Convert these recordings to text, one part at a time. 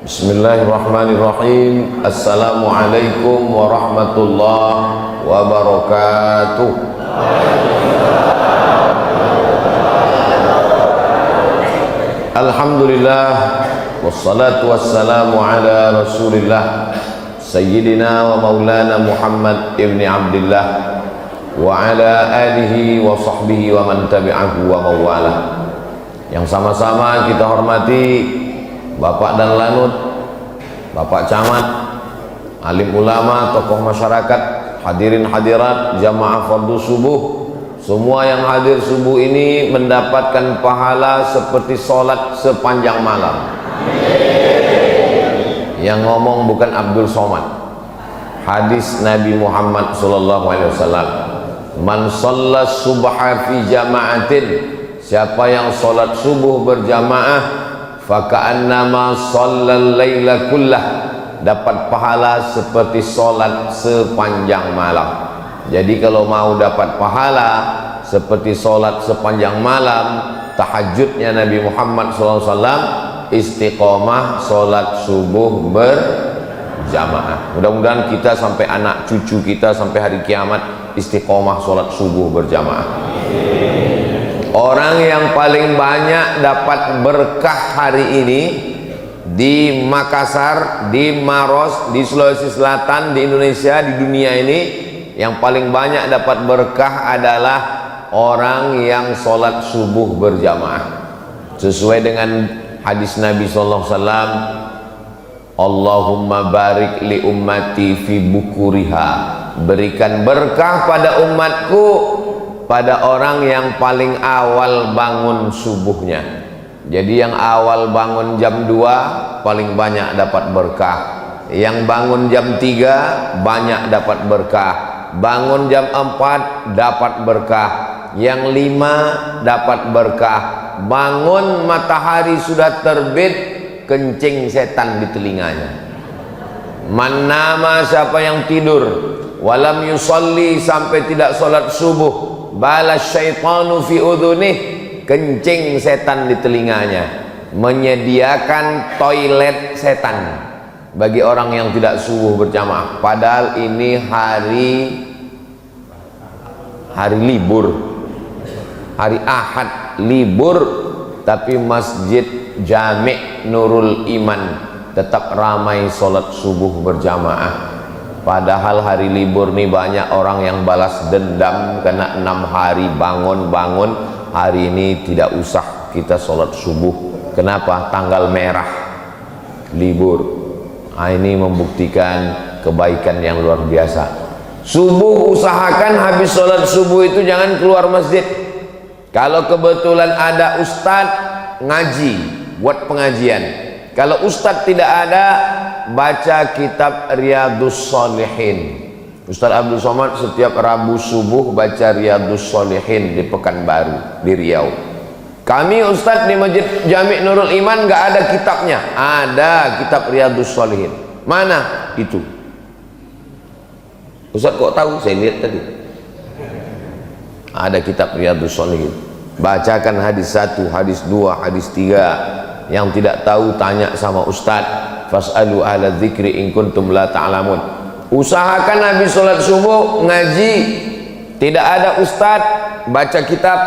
Bismillahirrahmanirrahim. Assalamualaikum warahmatullahi wabarakatuh. Alhamdulillah, wassalatu wassalamu ala rasulillah Sayyidina wa maulana Muhammad ibni Abdillah wa ala alihi wa sahbihi wa man tabi'ahu wa mawalah. Yang sama-sama kita hormati Bapak dan Lanut, Bapak Camat, alim ulama, tokoh masyarakat, hadirin hadirat, jamaah fardu subuh. Semua yang hadir subuh ini mendapatkan pahala seperti sholat sepanjang malam. Yang ngomong bukan Abdul Somad. Hadis Nabi Muhammad SAW. Man shalla subha fi jama'atin, siapa yang sholat subuh berjamaah, faka'annama shallal laila kullah, dapat pahala seperti sholat sepanjang malam. Jadi kalau mau dapat pahala seperti sholat sepanjang malam, tahajudnya Nabi Muhammad SAW, istiqomah sholat subuh berjamaah. Mudah-mudahan kita sampai anak cucu kita sampai hari kiamat istiqomah sholat subuh berjamaah. Orang yang paling banyak dapat berkah hari ini di Makassar, di Maros, di Sulawesi Selatan, di Indonesia, di dunia ini, yang paling banyak dapat berkah adalah orang yang sholat subuh berjamaah. Sesuai dengan hadis Nabi SAW, Allahumma barik li ummati fi bukuriha, berikan berkah pada umatku pada orang yang paling awal bangun subuhnya. Jadi yang awal bangun jam 2 paling banyak dapat berkah, yang bangun jam 3 banyak dapat berkah, bangun jam 4 dapat berkah, yang 5 dapat berkah, bangun matahari sudah terbit kencing setan di telinganya. Man nama, siapa yang tidur walam yusalli, sampai tidak sholat subuh, balas syaitanu fi udhunih, kencing setan di telinganya. Menyediakan toilet setan bagi orang yang tidak subuh berjamaah. Padahal ini hari libur, hari Ahad libur, tapi Masjid Jami' Nurul Iman tetap ramai sholat subuh berjamaah. Padahal hari libur nih banyak orang yang balas dendam karena 6 hari bangun-bangun, hari ini tidak usah kita sholat subuh. Kenapa? Tanggal merah libur. Ini membuktikan kebaikan yang luar biasa. Subuh usahakan habis sholat subuh itu jangan keluar masjid. Kalau kebetulan ada ustadz ngaji, buat pengajian. Kalau ustadz tidak ada, baca kitab Riyadhus Shalihin. Ustadz Abdul Somad setiap Rabu subuh baca Riyadhus Shalihin di Pekanbaru, di Riau. Kami ustadz di Masjid Jami' Nurul Iman nggak ada kitabnya. Ada kitab Riyadhus Shalihin. Mana itu? Ustadz kok tahu? Saya lihat tadi. Ada kitab Riyadhus Shalihin. Bacakan hadis 1, hadis 2, hadis 3. Yang tidak tahu tanya sama ustadz. Fas'alu ahla dzikri in kuntum la ta'lamun. Usahakan habis sholat subuh ngaji. Tidak ada ustadz, baca kitab.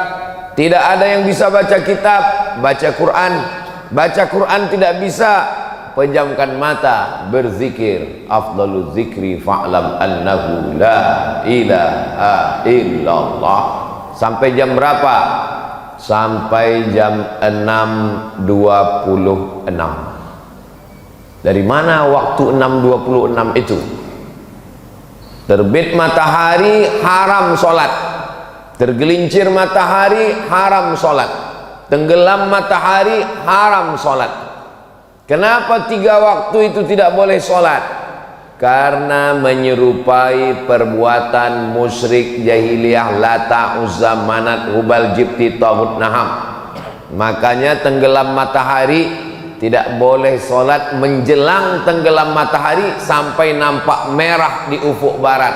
Tidak ada yang bisa baca kitab, baca Quran. Baca Quran tidak bisa, pejamkan mata, berzikir. Afdalul zikri fa'lam annahu la ilaha illallah. Sampai jam berapa? Sampai jam 6.26. Dari mana waktu 6.26 itu? Terbit matahari haram sholat, tergelincir matahari haram sholat, tenggelam matahari haram sholat. Kenapa 3 waktu itu tidak boleh sholat? Karena menyerupai perbuatan musyrik jahiliyah Lata, Uzza, Manat, Hubal, Jibti, Taghut, Naham. Makanya tenggelam matahari tidak boleh sholat menjelang tenggelam matahari sampai nampak merah di ufuk barat,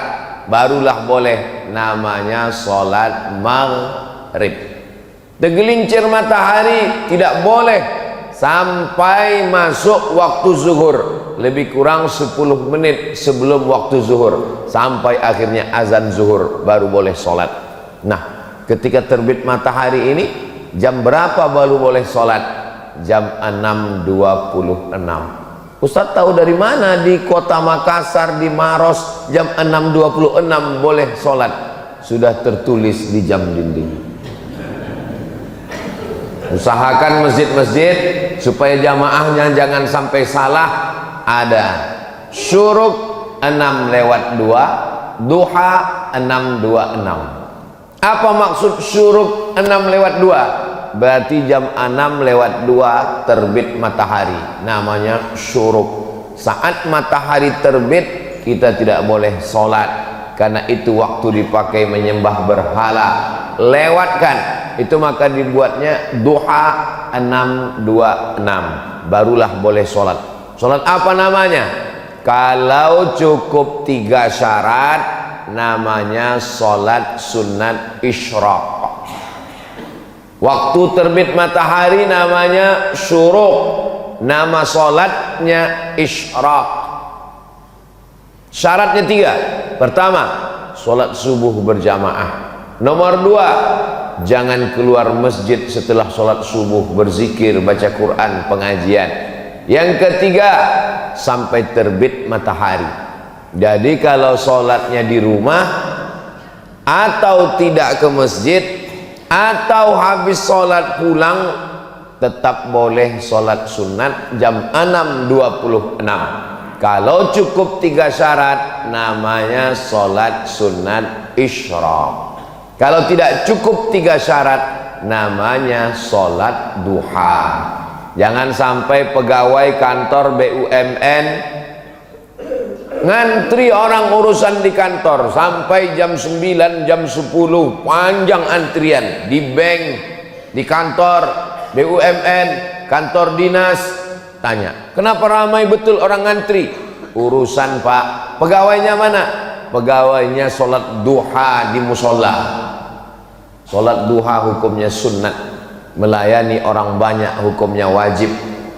barulah boleh, namanya sholat maghrib. Tergelincir matahari tidak boleh sampai masuk waktu zuhur, lebih kurang 10 menit sebelum waktu zuhur, sampai akhirnya azan zuhur baru boleh sholat. Nah, ketika terbit matahari ini jam berapa baru boleh sholat? Jam 6.26. Ustaz tahu dari mana di kota Makassar, di Maros jam 6.26 boleh sholat? Sudah tertulis di jam dinding. Usahakan masjid-masjid supaya jamaahnya jangan sampai salah. Ada syuruk 6:02, duha 6:26. Apa maksud syuruk 6:02? Berarti jam 6:02 terbit matahari, namanya syuruk. Saat matahari terbit kita tidak boleh sholat, karena itu waktu dipakai menyembah berhala. Lewatkan itu, maka dibuatnya duha 6:26, barulah boleh sholat. Sholat apa namanya? Kalau cukup 3 syarat, namanya sholat sunat isyraq. Waktu terbit matahari namanya syuruk, nama sholatnya isyraq. Syaratnya 3. Pertama, sholat subuh berjamaah. Nomor 2, jangan keluar masjid setelah sholat subuh, berzikir, baca Quran, pengajian. Yang ketiga, sampai terbit matahari. Jadi kalau sholatnya di rumah, atau tidak ke masjid, atau habis sholat pulang, tetap boleh sholat sunat jam 6.26. Kalau cukup 3 syarat, namanya sholat sunat isyraq. Kalau tidak cukup 3 syarat, namanya sholat duha. Jangan sampai pegawai kantor BUMN ngantri orang urusan di kantor sampai jam 9, jam 10, panjang antrian di bank, di kantor BUMN, kantor dinas. Tanya, kenapa ramai betul orang ngantri? Urusan Pak. Pegawainya mana? Pegawainya sholat duha di musola. Sholat duha hukumnya sunnat, melayani orang banyak hukumnya wajib,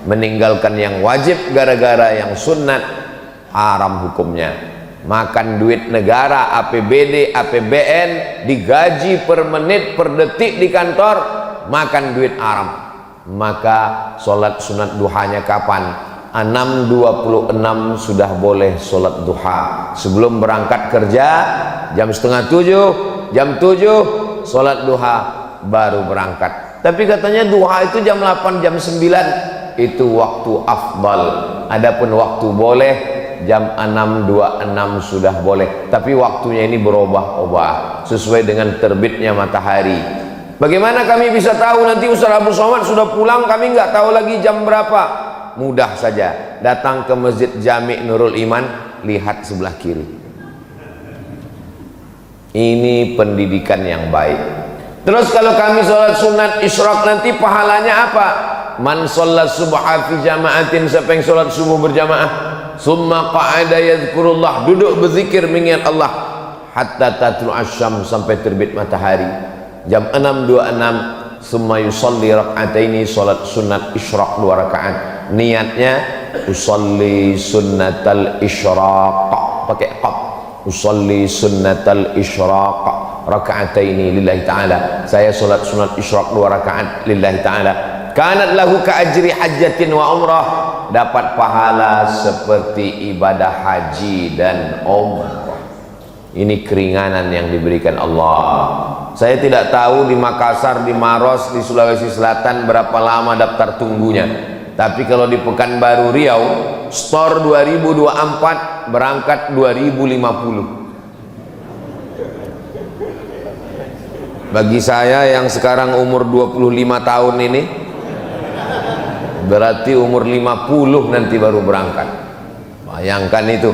meninggalkan yang wajib gara-gara yang sunnat haram hukumnya. Makan duit negara, APBD, APBN, digaji per menit, per detik di kantor, makan duit haram. Maka sholat sunat duhanya kapan? 6.26 sudah boleh sholat duha. Sebelum berangkat kerja jam setengah 7, jam 7 sholat duha baru berangkat. Tapi katanya duha itu jam 8, jam 9 itu waktu afdal. Adapun waktu boleh jam 6.26 sudah boleh, tapi waktunya ini berubah-ubah sesuai dengan terbitnya matahari. Bagaimana kami bisa tahu nanti Ustaz Abdul Somad sudah pulang, kami nggak tahu lagi jam berapa? Mudah saja, datang ke Masjid Jami' Nurul Iman, lihat sebelah kiri. Ini pendidikan yang baik. Terus kalau kami sholat sunat isyraq nanti pahalanya apa? Man sholat subha fi jama'atin, siapa yang sholat subuh berjamaah, summa qa'ada yadhkurullah, duduk berzikir mengingat Allah, hatta tatlu asyam, sampai terbit matahari. Jam 6.26 summa yusalli rak'ataini, sholat sunat isyraq 2 rakaat. Niatnya usalli sunnatal isyraq, pakai qaf, usalli sunnatal isyraq rak'ataini lillahi ta'ala. Saya sholat sunat isyraq 2 rakaat lillahi ta'ala. Kanat lahu ka ajri hajjatin wa umrah, dapat pahala seperti ibadah haji dan umrah. Ini keringanan yang diberikan Allah. Saya tidak tahu di Makassar, di Maros, di Sulawesi Selatan berapa lama daftar tunggunya. Tapi kalau di Pekanbaru Riau, store 2024, berangkat 2050. Bagi saya yang sekarang umur 25 tahun ini, berarti umur 50 nanti baru berangkat. Bayangkan itu.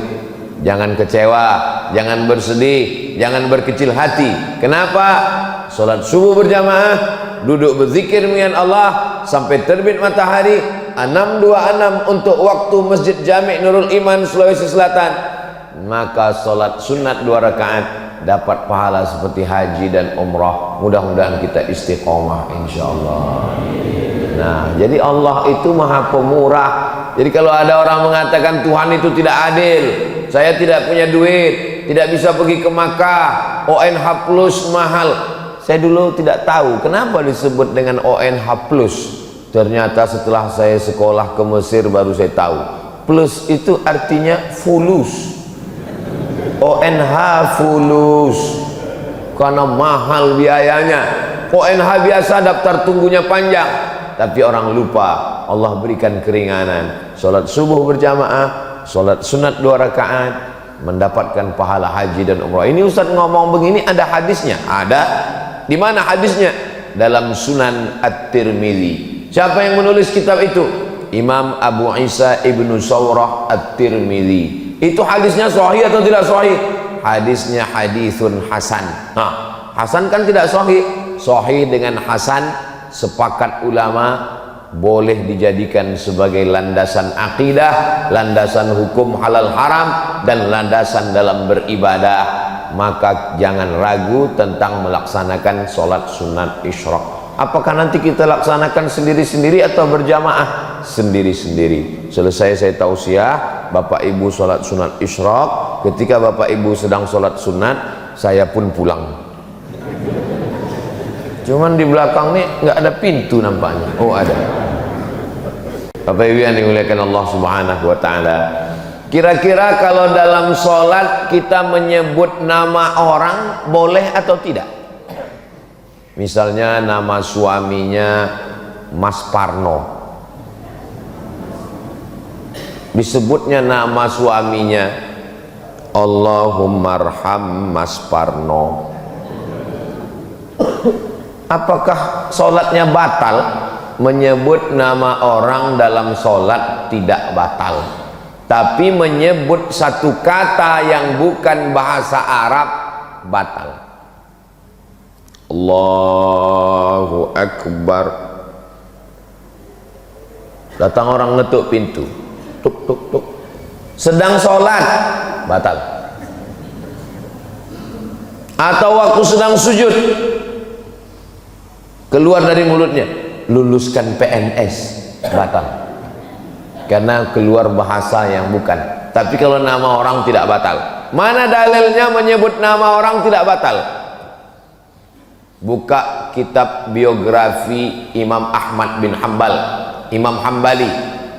Jangan kecewa, jangan bersedih, jangan berkecil hati. Kenapa? Sholat subuh berjamaah, duduk berzikir mengingat Allah sampai terbit matahari. 6.26 untuk waktu Masjid Jami' Nurul Iman, Sulawesi Selatan. Maka sholat sunat 2 rakaat dapat pahala seperti haji dan umrah. Mudah-mudahan kita istiqomah insyaallah. Nah, jadi Allah itu maha pemurah. Jadi kalau ada orang mengatakan Tuhan itu tidak adil, saya tidak punya duit, tidak bisa pergi ke Makkah, ONH plus mahal. Saya dulu tidak tahu kenapa disebut dengan ONH plus. Ternyata setelah saya sekolah ke Mesir baru saya tahu. Plus itu artinya fulus. ONH fulus. Karena mahal biayanya. ONH biasa daftar tunggunya panjang, tapi orang lupa Allah berikan keringanan. Sholat subuh berjamaah, sholat sunat 2 rakaat, mendapatkan pahala haji dan umrah. Ini Ustaz ngomong begini ada hadisnya? Ada. Di mana hadisnya? Dalam Sunan At-Tirmidzi. Siapa yang menulis kitab itu? Imam Abu Isa Ibnu Sawrah At-Tirmidzi. Itu hadisnya sahih atau tidak sahih? Hadisnya hadisun hasan. Nah, hasan kan tidak sahih. Sahih dengan hasan sepakat ulama boleh dijadikan sebagai landasan akidah, landasan hukum halal haram, dan landasan dalam beribadah. Maka jangan ragu tentang melaksanakan sholat sunat isyraq. Apakah nanti kita laksanakan sendiri-sendiri atau berjamaah? Sendiri-sendiri. Selesai saya tausiah, Bapak Ibu sholat sunat isyraq. Ketika Bapak Ibu sedang sholat sunat, saya pun pulang. Cuman di belakang nih nggak ada pintu nampaknya. Oh ada. Bapak Ibu yang dimuliakan Allah Subhanahu wa taala. Kira-kira kalau dalam sholat kita menyebut nama orang boleh atau tidak? Misalnya nama suaminya Mas Parno. Disebutnya nama suaminya Allahumarham Mas Parno. Apakah sholatnya batal? Menyebut nama orang dalam sholat tidak batal, tapi menyebut satu kata yang bukan bahasa Arab batal. Allahu Akbar. Datang orang ngetuk pintu, tuk tuk tuk, sedang sholat, batal. Atau waktu sedang sujud, keluar dari mulutnya, luluskan PNS, batal. Karena keluar bahasa yang bukan. Tapi kalau nama orang tidak batal. Mana dalilnya menyebut nama orang tidak batal? Buka kitab biografi Imam Ahmad bin Hanbal, Imam Hambali,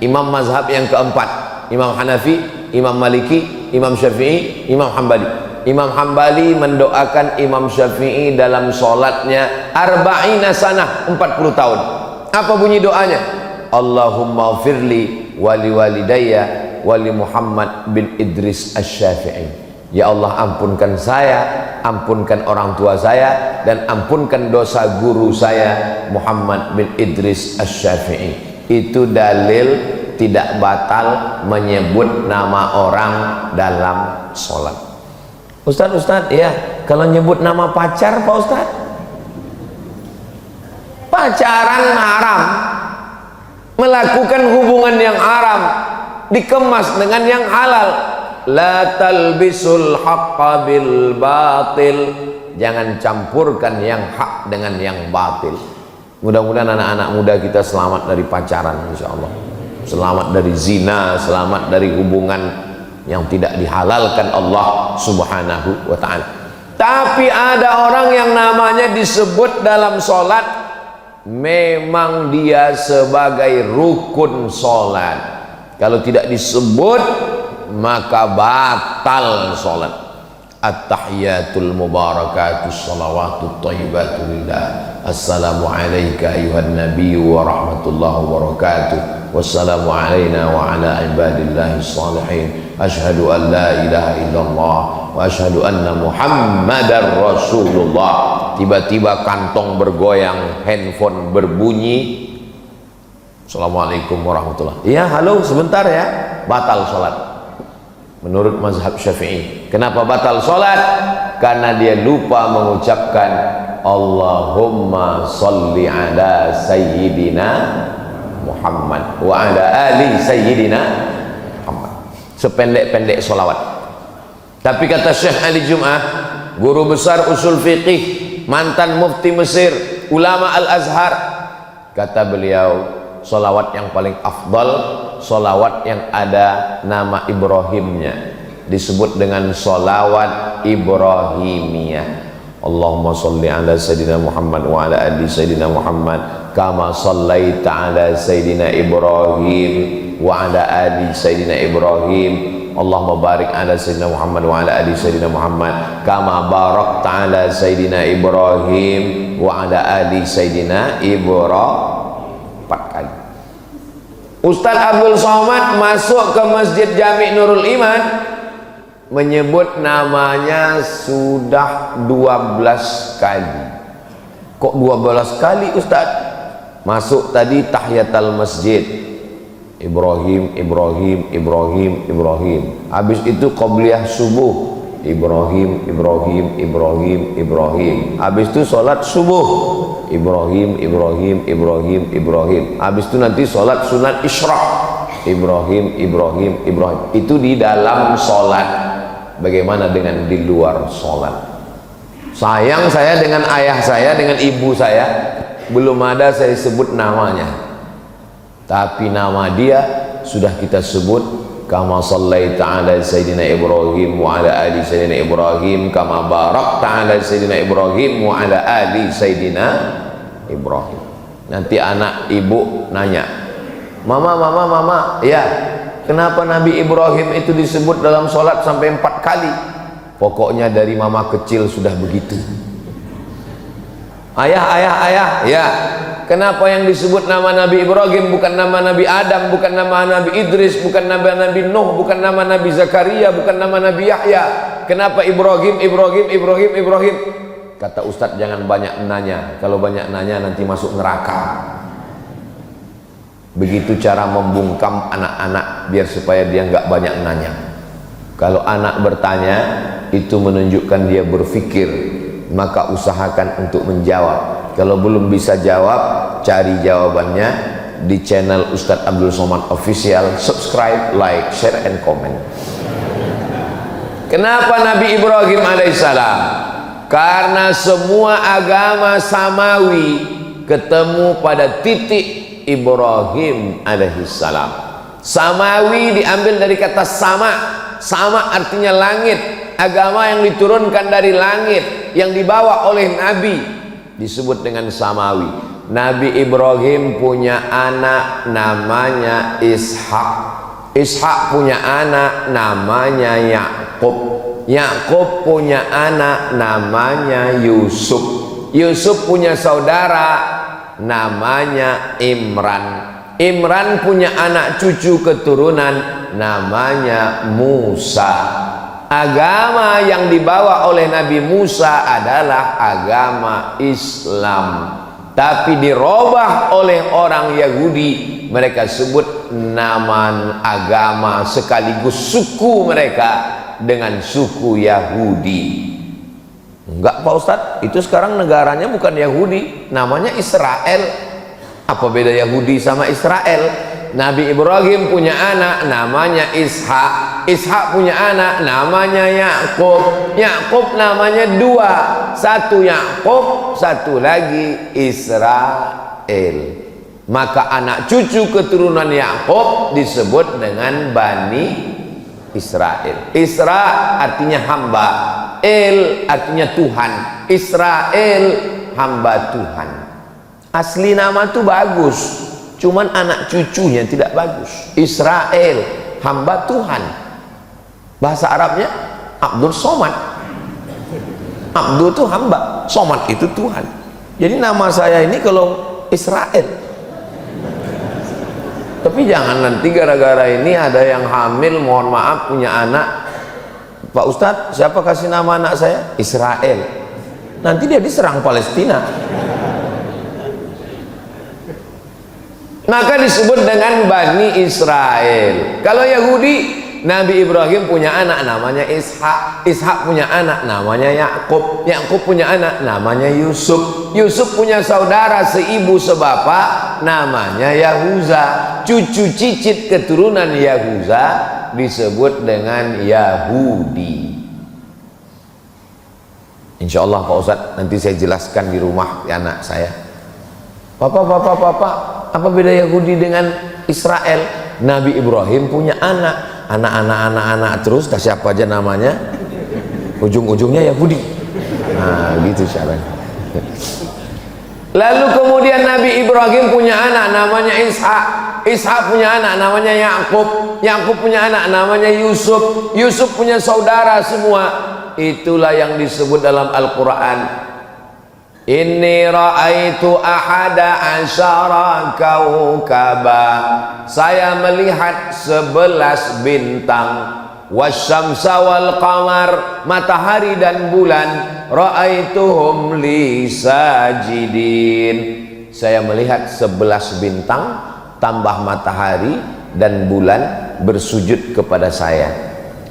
Imam mazhab yang keempat, Imam Hanafi, Imam Maliki, Imam Syafi'i, Imam Hambali. Imam Hambali mendoakan Imam Syafi'i dalam sholatnya arba'ina sanah, 40 tahun. Apa bunyi doanya? Allahumma firli wali walidayya wali Muhammad bin Idris Asy-Syafi'i. Ya Allah, ampunkan saya, ampunkan orang tua saya, dan ampunkan dosa guru saya Muhammad bin Idris Asy-Syafi'i. Itu dalil tidak batal menyebut nama orang dalam sholat. Ustaz, ya, kalau nyebut nama pacar Pak Ustaz, pacaran haram, melakukan hubungan yang haram dikemas dengan yang halal. La talbisul haqqa bil batil. Jangan campurkan yang hak dengan yang batil. Mudah-mudahan anak-anak muda kita selamat dari pacaran, insyaallah. Selamat dari zina, selamat dari hubungan yang tidak dihalalkan Allah Subhanahu wa ta'ala. Tapi ada orang yang namanya disebut dalam sholat, memang dia sebagai rukun sholat. Kalau tidak disebut, maka batal sholat. At-tahiyatul mubarakatus salawatut thayyibatu lillah. Assalamu alayka ayuhan nabiyyu wa rahmatullahi wa barakatuh. Wassalamu alayna wa ala ibadillahi salihin. Ashhadu an la ilaha illallah wa ashhadu anna muhammadar rasulullah. Tiba-tiba kantong bergoyang, handphone berbunyi. Assalamualaikum warahmatullahi. Iya, halo, sebentar ya. Batal sholat menurut mazhab Syafi'i. Kenapa batal sholat? Karena dia lupa mengucapkan Allahumma salli ala sayyidina Muhammad wa ala ali sayyidina Muhammad. Sependek-pendek sholawat. Tapi kata Syekh Ali Jum'ah, guru besar usul fiqih, mantan mufti Mesir, ulama Al-Azhar, Kata beliau, solawat yang paling afdal, solawat yang ada nama Ibrahimnya, disebut dengan solawat Ibrahimiyah. Allahumma salli ala Sayyidina Muhammad wa ala ali Sayyidina Muhammad kama sallaita ala Sayyidina Ibrahim wa ala ali Sayyidina Ibrahim. Allahumma barik ala Sayyidina Muhammad wa ala ali Sayyidina Muhammad kama barakta ala Sayyidina Ibrahim wa ala ali Sayyidina Ibrahim. 4 kali. Ustaz Abdul Somad masuk ke Masjid Jami' Nurul Iman, menyebut namanya sudah 12 kali. Kok 12 kali Ustaz? Masuk tadi tahiyatul masjid, Ibrahim, Ibrahim, Ibrahim, Ibrahim. Habis itu qabliyah subuh, Ibrahim, Ibrahim, Ibrahim, Ibrahim. Habis itu sholat subuh, Ibrahim, Ibrahim, Ibrahim, Ibrahim. Habis itu nanti sholat sunat isyraq, Ibrahim, Ibrahim, Ibrahim. Itu di dalam sholat. Bagaimana dengan di luar sholat? Sayang saya dengan ayah saya, dengan ibu saya, belum ada saya sebut namanya. Tapi nama dia sudah kita sebut. Kama sallaita ala Sayyidina Ibrahim wa ala ali Sayyidina Ibrahim kama barakta ala Sayyidina Ibrahim wa ala ali Sayyidina Ibrahim. Nanti anak ibu nanya, Mama, ya, kenapa Nabi Ibrahim itu disebut dalam sholat sampai 4 kali? Pokoknya dari mama kecil sudah begitu. Ayah, ya, kenapa yang disebut nama Nabi Ibrahim bukan nama Nabi Adam, bukan nama Nabi Idris, bukan nama Nabi Nuh, bukan nama Nabi Zakaria, bukan nama Nabi Yahya? Kenapa Ibrahim? Kata Ustadz, jangan banyak nanya. Kalau banyak nanya nanti masuk neraka. Begitu cara membungkam anak-anak biar supaya dia nggak banyak nanya. Kalau anak bertanya, itu menunjukkan dia berpikir, maka usahakan untuk menjawab. Kalau belum bisa jawab, cari jawabannya di channel Ustadz Abdul Somad Official. Subscribe, like, share, and comment. Kenapa Nabi Ibrahim alaihissalam? Karena semua agama samawi ketemu pada titik Ibrahim alaihissalam. Samawi diambil dari kata sama. Sama artinya langit. Agama yang diturunkan dari langit, yang dibawa oleh Nabi, disebut dengan samawi. Nabi Ibrahim punya anak namanya Ishak. Ishak punya anak namanya Yakub. Yakub punya anak namanya Yusuf. Yusuf punya saudara namanya Imran. Imran punya anak cucu keturunan namanya Musa. Agama yang dibawa oleh Nabi Musa adalah agama Islam, tapi dirubah oleh orang Yahudi. Mereka sebut nama agama sekaligus suku mereka dengan suku Yahudi. Enggak Pak Ustadz, itu sekarang negaranya bukan Yahudi, namanya Israel. Apa beda Yahudi sama Israel? Nabi Ibrahim punya anak namanya Ishak. Ishak punya anak namanya Yakub. Yakub namanya 2, satu Yakub, satu lagi Israel. Maka anak cucu keturunan Yakub disebut dengan Bani Israel. Isra artinya hamba, El artinya Tuhan. Israel hamba Tuhan. Asli nama itu bagus, cuman anak cucunya tidak bagus. Israel hamba Tuhan. Bahasa Arabnya Abdul Somad. Abdul itu hamba, Somad itu Tuhan. Jadi nama saya ini kalau Israel. Tapi jangan nanti gara-gara ini ada yang hamil, mohon maaf, punya anak, Pak Ustadz, siapa kasih nama anak saya? Israel. Nanti dia diserang Palestina. Maka disebut dengan Bani Israel. Kalau Yahudi, Nabi Ibrahim punya anak namanya Ishak. Ishak punya anak namanya Yakub. Yakub punya anak namanya Yusuf. Yusuf punya saudara seibu sebapak namanya Yahuza. Cucu cicit keturunan Yahuza disebut dengan Yahudi. Insya Allah Pak Ustadz, nanti saya jelaskan di rumah anak saya. Papa, apa beda Yahudi dengan Israel? Nabi Ibrahim punya anak terus, kasih apa aja namanya, ujung-ujungnya Yahudi. Nah, gitu caranya. Lalu kemudian Nabi Ibrahim punya anak namanya Ishak. Ishak punya anak namanya Yakub. Yakub punya anak namanya Yusuf. Yusuf punya saudara semua. Itulah yang disebut dalam Al-Quran. Inni ra'aitu ahada asyara kaukaba. Saya melihat 11 bintang. Wasyamsa wal qamar, matahari dan bulan. Ra'aituhum li sajidin. Saya melihat 11 bintang tambah matahari dan bulan bersujud kepada saya.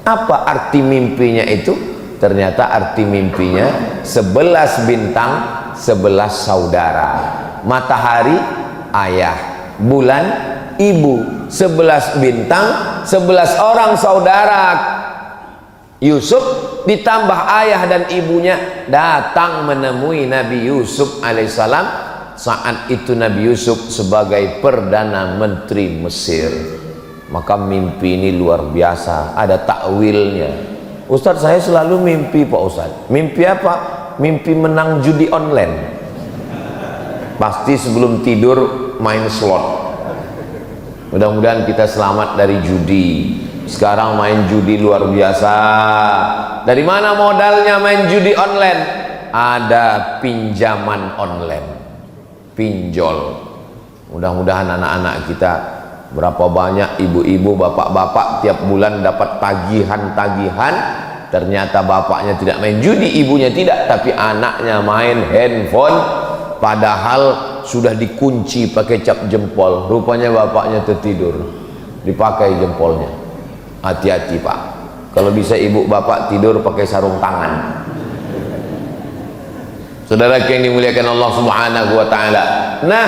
Apa arti mimpinya itu? Ternyata arti mimpinya 11 bintang, 11 saudara. Matahari ayah, bulan ibu, 11 bintang, 11 orang saudara. Yusuf ditambah ayah dan ibunya datang menemui Nabi Yusuf alaihissalam. Saat itu Nabi Yusuf sebagai Perdana Menteri Mesir. Maka mimpi ini luar biasa, ada takwilnya. Ustadz, saya selalu mimpi Pak Ustadz. Mimpi apa? Mimpi menang judi online. Pasti sebelum tidur main slot. Mudah-mudahan kita selamat dari judi. Sekarang main judi luar biasa. Dari mana modalnya main judi online? Ada pinjaman online, pinjol. Mudah-mudahan anak-anak kita, berapa banyak ibu-ibu, bapak-bapak tiap bulan dapat tagihan-tagihan. Ternyata bapaknya tidak main judi, ibunya tidak, tapi anaknya main handphone. Padahal sudah dikunci pakai cap jempol. Rupanya bapaknya tertidur, dipakai jempolnya. Hati-hati Pak, kalau bisa ibu bapak tidur pakai sarung tangan. Saudara yang dimuliakan Allah Subhanahu wa taala. Nah,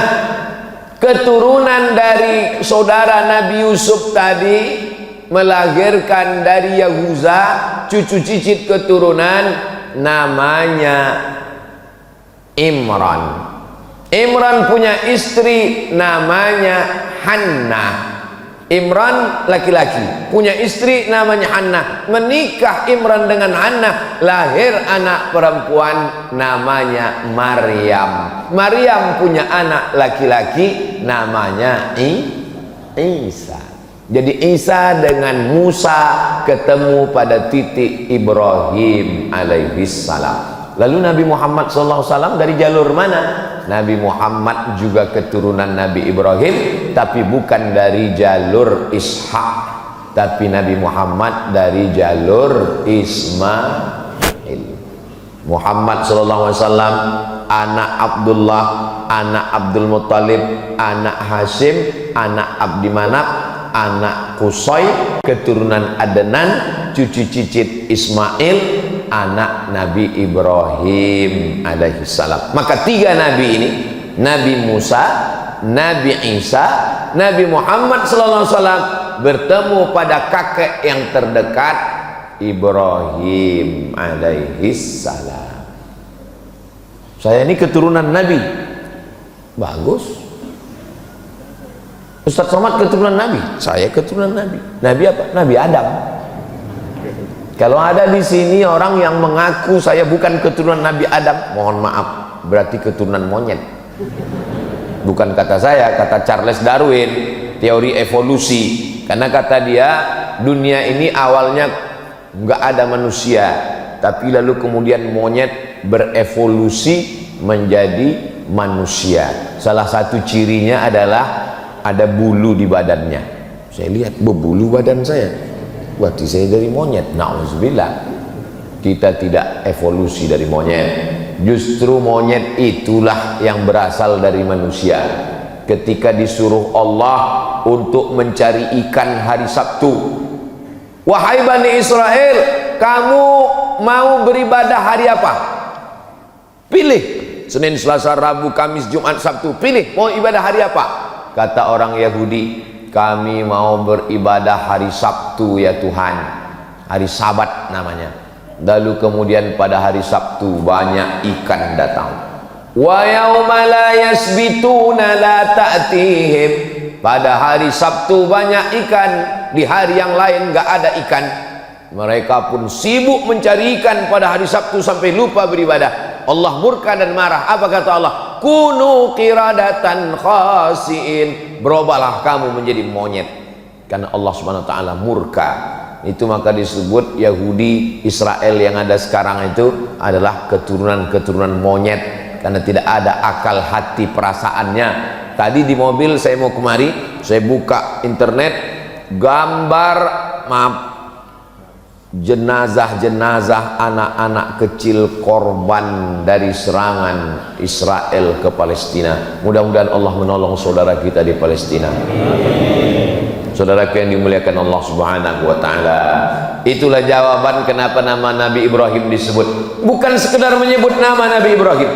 keturunan dari saudara Nabi Yusuf tadi melahirkan dari Yahuza cucu cicit keturunan namanya Imran. Imran punya istri namanya Hannah. Imran laki-laki punya istri namanya Hannah. Menikah Imran dengan Hannah, lahir anak perempuan namanya Maryam. Maryam punya anak laki-laki namanya Isa. Jadi Isa dengan Musa ketemu pada titik Ibrahim alaihissalam. Lalu Nabi Muhammad SAW dari jalur mana? Nabi Muhammad juga keturunan Nabi Ibrahim, tapi bukan dari jalur Ishak, tapi Nabi Muhammad dari jalur Ismail. Muhammad SAW anak Abdullah, anak Abdul Muttalib, anak Hashim, anak Abdi Manaf, anak Qusay, keturunan Adnan, cucu cicit Ismail, anak Nabi Ibrahim alaihissalam. Maka tiga nabi ini, Nabi Musa, Nabi Isa, Nabi Muhammad sallallahu alaihi wasallam bertemu pada kakek yang terdekat, Ibrahim alaihissalam. Saya ini keturunan Nabi. Bagus. Ustadz Somad keturunan Nabi. Saya keturunan Nabi. Nabi apa? Nabi Adam. Kalau ada di sini orang yang mengaku saya bukan keturunan Nabi Adam, mohon maaf, berarti keturunan monyet. Bukan kata saya, kata Charles Darwin, teori evolusi. Karena kata dia, dunia ini awalnya nggak ada manusia, tapi lalu kemudian monyet berevolusi menjadi manusia. Salah satu cirinya adalah ada bulu di badannya. Saya lihat berbulu badan saya. Berarti saya dari monyet. Na'udzubillah. Kita tidak evolusi dari monyet. Justru monyet itulah yang berasal dari manusia. Ketika disuruh Allah untuk mencari ikan hari Sabtu, wahai Bani Israel, kamu mau beribadah hari apa? Pilih. Senin, Selasa, Rabu, Kamis, Jumat, Sabtu. Pilih mau ibadah hari apa? Kata orang Yahudi, kami mau beribadah hari Sabtu ya Tuhan. Hari Sabat namanya. Lalu kemudian pada hari Sabtu banyak ikan datang. Wa yauma la yasbituna la ta'tihim. Pada hari Sabtu banyak ikan, di hari yang lain nggak ada ikan. Mereka pun sibuk mencari ikan pada hari Sabtu sampai lupa beribadah. Allah murka dan marah. Apa kata Allah? Kunu qiradatan khasiin. Berubahlah kamu menjadi monyet. Karena Allah Subhanahu wa taala murka. Itu maka disebut Yahudi Israel yang ada sekarang itu adalah keturunan-keturunan monyet, karena tidak ada akal hati perasaannya. Tadi di mobil saya mau kemari, saya buka internet, gambar jenazah-jenazah anak-anak kecil korban dari serangan Israel ke Palestina. Mudah-mudahan Allah menolong saudara kita di Palestina. Saudaraku yang dimuliakan Allah Subhanahu wa taala. Itulah jawaban kenapa nama Nabi Ibrahim disebut. Bukan sekedar menyebut nama Nabi Ibrahim,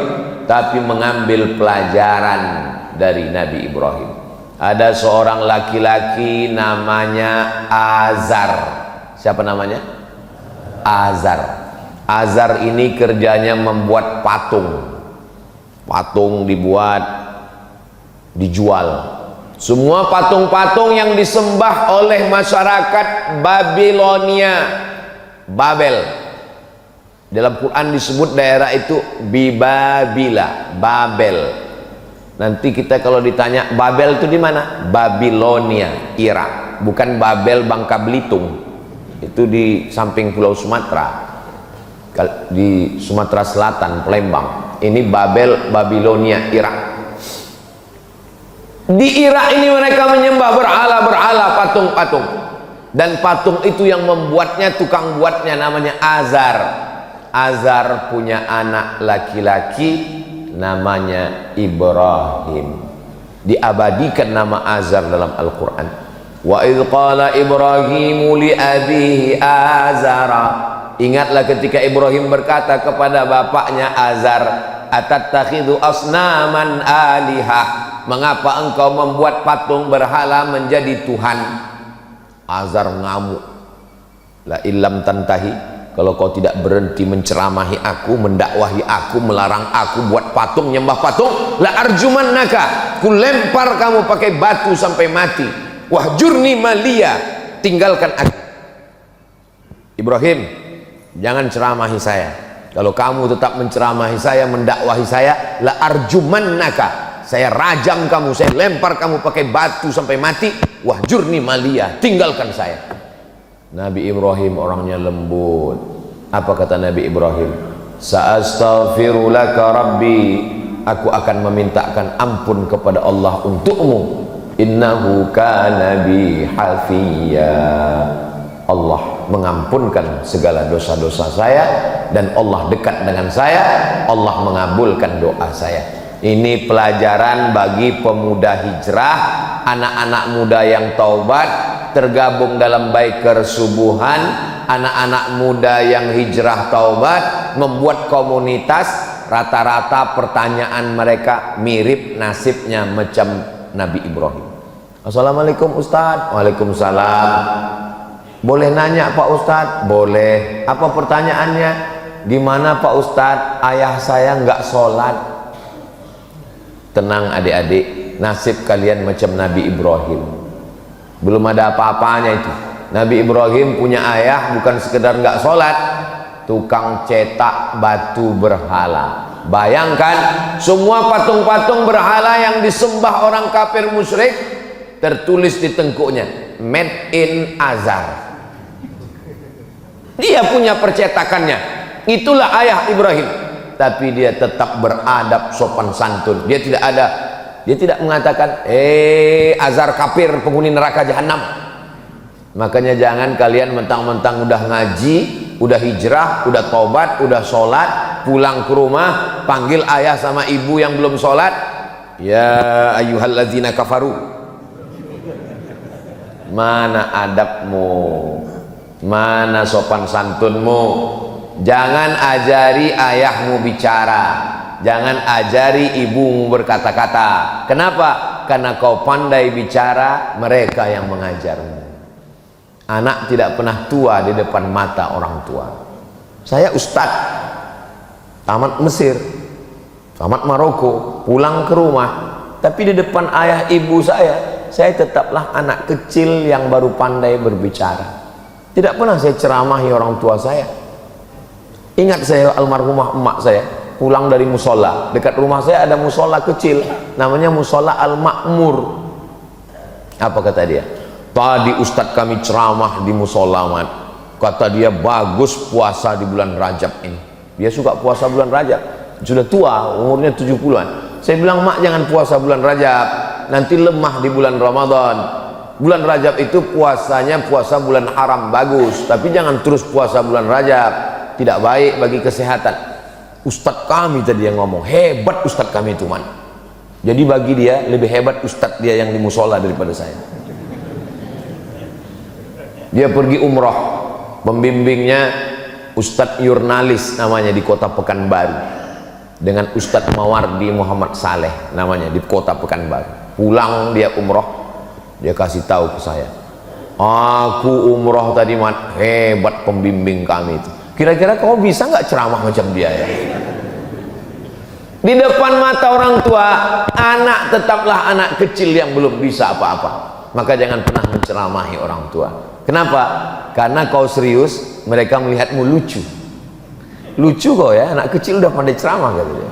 tapi mengambil pelajaran dari Nabi Ibrahim. Ada seorang laki-laki namanya Azar. Siapa namanya? Azar. Azar ini kerjanya membuat patung. Patung dibuat, dijual. Semua patung-patung yang disembah oleh masyarakat Babilonia, Babel. Dalam Quran disebut daerah itu Bibabila, Babel. Nanti kita kalau ditanya Babel itu di mana? Babilonia, Irak. Bukan Babel Bangka Belitung. Itu di samping Pulau Sumatera. Di Sumatera Selatan, Palembang. Ini Babel, Babilonia, Irak. Di Irak ini mereka menyembah berhala-berhala, patung-patung. Dan patung itu yang membuatnya, tukang buatnya namanya Azar. Azar punya anak laki-laki namanya Ibrahim. Diabadikan nama Azar dalam Al-Quran. Wa idh qala Ibrahimu li abihi Azara. Ingatlah ketika Ibrahim berkata kepada bapaknya Azar, atattakhidhu asnaman alihah. Mengapa engkau membuat patung berhala menjadi Tuhan? Azar ngamuk. La illam tantahi, kalau kau tidak berhenti menceramahi aku, mendakwahi aku, melarang aku buat patung, nyembah patung, la arjumannaka, ku lempar kamu pakai batu sampai mati. Wahjurni malia, tinggalkan aku. Ibrahim, jangan ceramahi saya. Kalau kamu tetap menceramahi saya, mendakwahi saya, la arjumannaka, saya rajam kamu, saya lempar kamu pakai batu sampai mati. Wahjurni malia, tinggalkan saya. Nabi Ibrahim orangnya lembut. Apa kata Nabi Ibrahim? Sa'astaghfiru laka rabbi, aku akan memintakan ampun kepada Allah untukmu. Innahu kana bi hafiya. Allah mengampunkan segala dosa-dosa saya, dan Allah dekat dengan saya. Allah mengabulkan doa saya. Ini pelajaran bagi pemuda hijrah, anak-anak muda yang taubat, tergabung dalam biker subuhan, anak-anak muda yang hijrah taubat, membuat komunitas. Rata-rata pertanyaan mereka mirip nasibnya macam Nabi Ibrahim. Assalamualaikum Ustadz. Waalaikumsalam. Boleh nanya Pak Ustadz? Boleh. Apa pertanyaannya? Gimana Pak Ustadz, ayah saya nggak sholat? Tenang adik-adik, nasib kalian macam Nabi Ibrahim. Belum ada apa-apanya itu. Nabi Ibrahim punya ayah bukan sekedar nggak sholat, tukang cetak batu berhala. Bayangkan, semua patung-patung berhala yang disembah orang kafir musyrik, tertulis di tengkuknya made in Azar. Dia punya percetakannya. Itulah ayah Ibrahim. Tapi dia tetap beradab, sopan santun. Dia tidak mengatakan Azar kafir, penghuni neraka jahanam. Makanya jangan kalian mentang-mentang udah ngaji, udah hijrah, udah tobat, udah sholat, pulang ke rumah panggil ayah sama ibu yang belum sholat, ya ayyuhalladzina kafaru. Mana adabmu? Mana sopan santunmu? Jangan ajari ayahmu bicara, jangan ajari ibumu berkata-kata. Kenapa? Karena kau pandai bicara, mereka yang mengajarmu. Anak tidak pernah tua di depan mata orang tua. Saya ustadz tamat Mesir, tamat Maroko, pulang ke rumah, tapi di depan ayah ibu saya tetaplah anak kecil yang baru pandai berbicara. Tidak pernah saya ceramahi orang tua saya. Ingat saya almarhumah emak saya pulang dari musola, dekat rumah saya ada musola kecil namanya musola Al-Makmur. Apa kata dia? Tadi ustadz kami ceramah di musola, Mat. Kata dia bagus puasa di bulan Rajab ini. Dia suka puasa bulan Rajab, sudah tua, umurnya 70-an. Saya bilang, mak jangan puasa bulan Rajab, nanti lemah di bulan Ramadan. Bulan Rajab itu puasanya puasa bulan haram, bagus, tapi jangan terus puasa bulan Rajab, tidak baik bagi kesehatan. Ustadz kami tadi yang ngomong, hebat ustadz kami itu, man. Jadi bagi dia lebih hebat ustadz dia yang di musola daripada saya. Dia pergi umroh, pembimbingnya Ustadz Yurnalis namanya di kota Pekanbaru, dengan Ustadz Mawardi Muhammad Saleh namanya di kota Pekanbaru. Pulang dia umroh, dia kasih tahu ke saya, aku umroh tadi, Mat, hebat pembimbing kami itu. Kira-kira kau bisa nggak ceramah macam dia ya? Di depan mata orang tua, anak tetaplah anak kecil yang belum bisa apa-apa. Maka jangan pernah menceramahi orang tua. Kenapa? Karena kau serius, mereka melihatmu lucu. Lucu kau ya, anak kecil udah pandai ceramah gitu ya.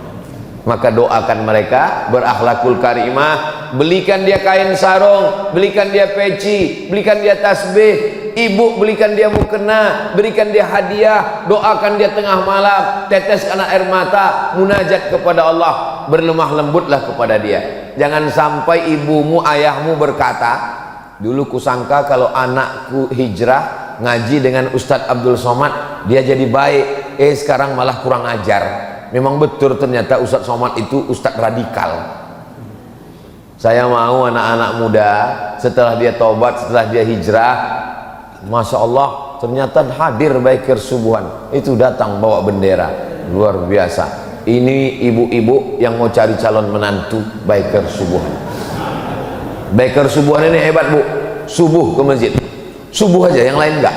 Maka doakan mereka berakhlakul karimah, belikan dia kain sarung, belikan dia peci, belikan dia tasbih, ibu belikan dia mukena, berikan dia hadiah, doakan dia tengah malam, teteskan air mata, munajat kepada Allah, berlemah lembutlah kepada dia. Jangan sampai ibumu, ayahmu berkata, dulu kusangka kalau anakku hijrah ngaji dengan Ustadz Abdul Somad dia jadi baik, sekarang malah kurang ajar. Memang betul ternyata Ustadz Somad itu Ustadz radikal. Saya mau anak-anak muda setelah dia taubat, setelah dia hijrah, Masya Allah ternyata hadir Baikir Subuhan itu, datang bawa bendera, luar biasa. Ini ibu-ibu yang mau cari calon menantu Baikir Subuhan. Baikir Subuhan ini hebat, Bu. Subuh ke masjid, subuh aja, yang lain enggak.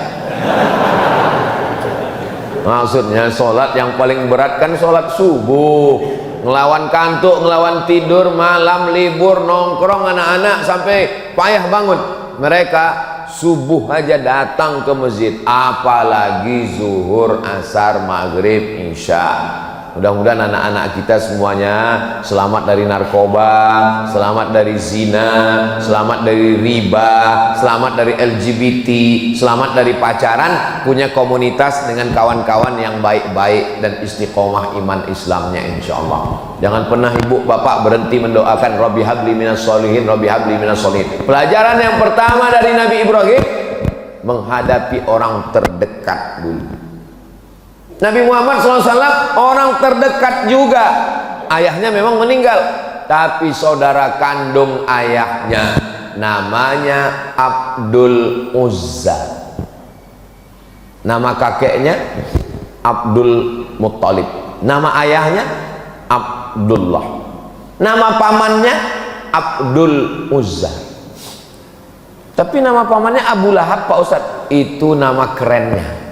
Maksudnya sholat yang paling berat kan sholat subuh, ngelawan kantuk, ngelawan tidur, malam libur, nongkrong anak-anak sampai payah bangun. Mereka subuh aja datang ke masjid, apalagi zuhur, asar, maghrib, isya. Mudah-mudahan anak-anak kita semuanya selamat dari narkoba, selamat dari zina, selamat dari riba, selamat dari LGBT, selamat dari pacaran, punya komunitas dengan kawan-kawan yang baik-baik dan istiqomah iman Islamnya insyaallah. Jangan pernah ibu bapak berhenti mendoakan Rabbi habli minas sholihin, Rabbi habli minas sholihin. Pelajaran yang pertama dari Nabi Ibrahim, menghadapi orang terdekat dulu. Nabi Muhammad SAW orang terdekat juga. Ayahnya memang meninggal, tapi saudara kandung ayahnya namanya Abdul Uzza, nama kakeknya Abdul Muttalib, nama ayahnya Abdullah, nama pamannya Abdul Uzza. Tapi nama pamannya Abu Lahab, Pak Ustadz, itu nama kerennya.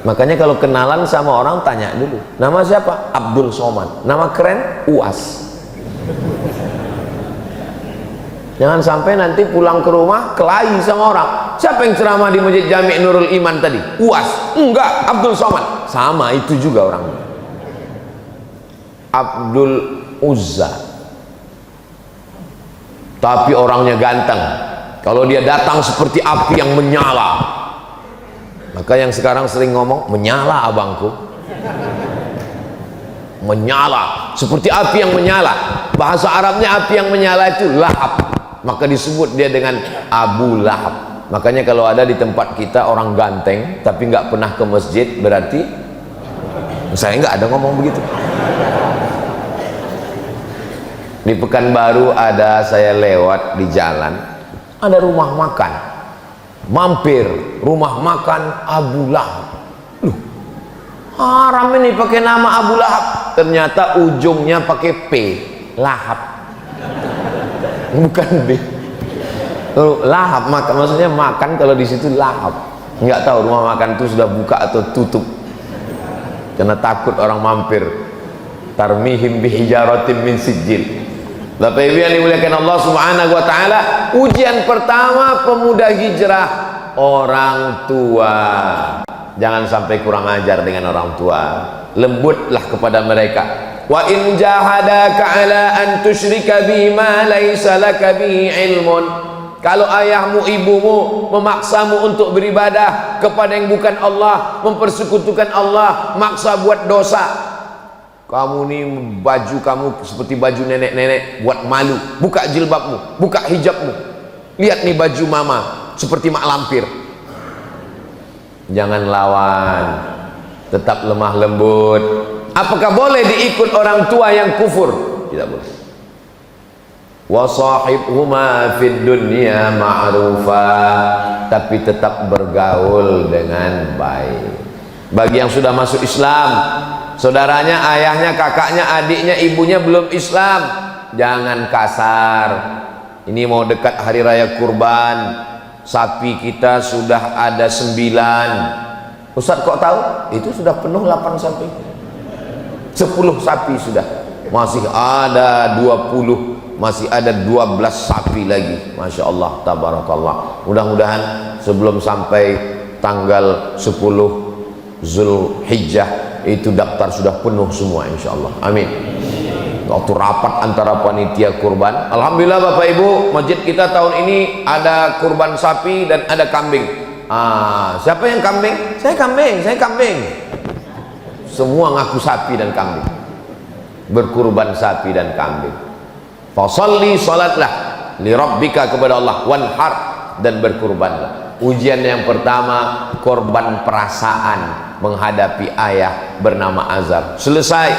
Makanya kalau kenalan sama orang tanya dulu, nama siapa? Abdul Somad. Nama keren Uas. Jangan sampai nanti pulang ke rumah kelahi sama orang. Siapa yang ceramah di Masjid Jami' Nurul Iman tadi? Uas. Enggak, Abdul Somad. Sama itu juga orang. Abdul Uzza. Tapi orangnya ganteng. Kalau dia datang seperti api yang menyala. Maka yang sekarang sering ngomong, menyala abangku, menyala seperti api yang menyala. Bahasa Arabnya api yang menyala itu lahab, maka disebut dia dengan Abu Lahab. Makanya kalau ada di tempat kita orang ganteng tapi nggak pernah ke masjid, berarti saya nggak ada ngomong begitu. Di Pekanbaru ada, saya lewat di jalan, ada rumah makan, mampir rumah makan Abu Lahab. Loh, haram ini pakai nama Abu Lahab, ternyata ujungnya pakai P, lahap, bukan B. Lahap makan, maksudnya makan, kalau di situ lahap. Nggak tahu rumah makan itu sudah buka atau tutup, karena takut orang mampir. tarmihim bihijaratin min sijil. Bapak Ibu yang dimuliakan Allah Subhanahu wa taala, ujian pertama pemuda hijrah, orang tua. Jangan sampai kurang ajar dengan orang tua. Lembutlah kepada mereka. Wa in jahadaka ala an tusyrika bima laisa laka bihi ilmun. Kalau ayahmu ibumu memaksamu untuk beribadah kepada yang bukan Allah, mempersekutukan Allah, maksa buat dosa, kamu nih baju kamu seperti baju nenek-nenek, buat malu, buka jilbabmu, buka hijabmu, lihat nih baju mama seperti mak lampir. Jangan lawan, tetap lemah lembut. Apakah boleh diikut orang tua yang kufur? Tidak boleh. Wa sahibhuma fid dunya ma'rufa, tapi tetap bergaul dengan baik. Bagi yang sudah masuk Islam, saudaranya, ayahnya, kakaknya, adiknya, ibunya belum Islam, jangan kasar. Ini mau dekat hari raya kurban, sapi kita sudah ada 9. Ustaz kok tahu? Itu sudah penuh 8 sapi, 10 sapi sudah, masih ada 20, masih ada 12 sapi lagi. Masya Allah, tabarakallah. Mudah-mudahan sebelum sampai tanggal 10 Zulhijjah itu daftar sudah penuh semua, insya Allah. Amin. Waktu rapat antara panitia kurban, alhamdulillah Bapak Ibu, masjid kita tahun ini ada kurban sapi dan ada kambing. Siapa yang kambing? Saya kambing, saya kambing. Semua ngaku sapi dan kambing, berkurban sapi dan kambing. Fasalli, salatlah li rabbika, kepada Allah, wanhar, dan berkurbanlah. Ujian yang pertama, korban perasaan menghadapi ayah bernama Azab. Selesai.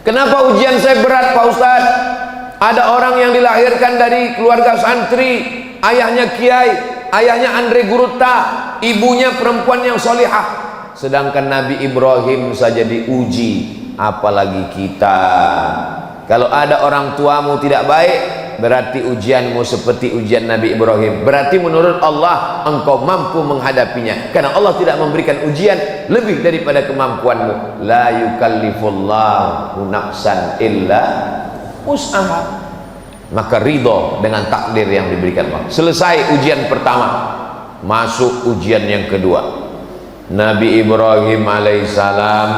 Kenapa ujian saya berat Pak Ustaz? Ada orang yang dilahirkan dari keluarga santri, ayahnya kiai, ayahnya Andre Guruta, ibunya perempuan yang solihah. Sedangkan Nabi Ibrahim saja diuji, apalagi kita. Kalau ada orang tuamu tidak baik, berarti ujianmu seperti ujian Nabi Ibrahim. Berarti menurut Allah engkau mampu menghadapinya, karena Allah tidak memberikan ujian lebih daripada kemampuanmu. La yukallifullahu nafsan illa wus'aha. Maka ridho dengan takdir yang diberikan Allah. Selesai ujian pertama, masuk ujian yang kedua. Nabi Ibrahim alaihissalam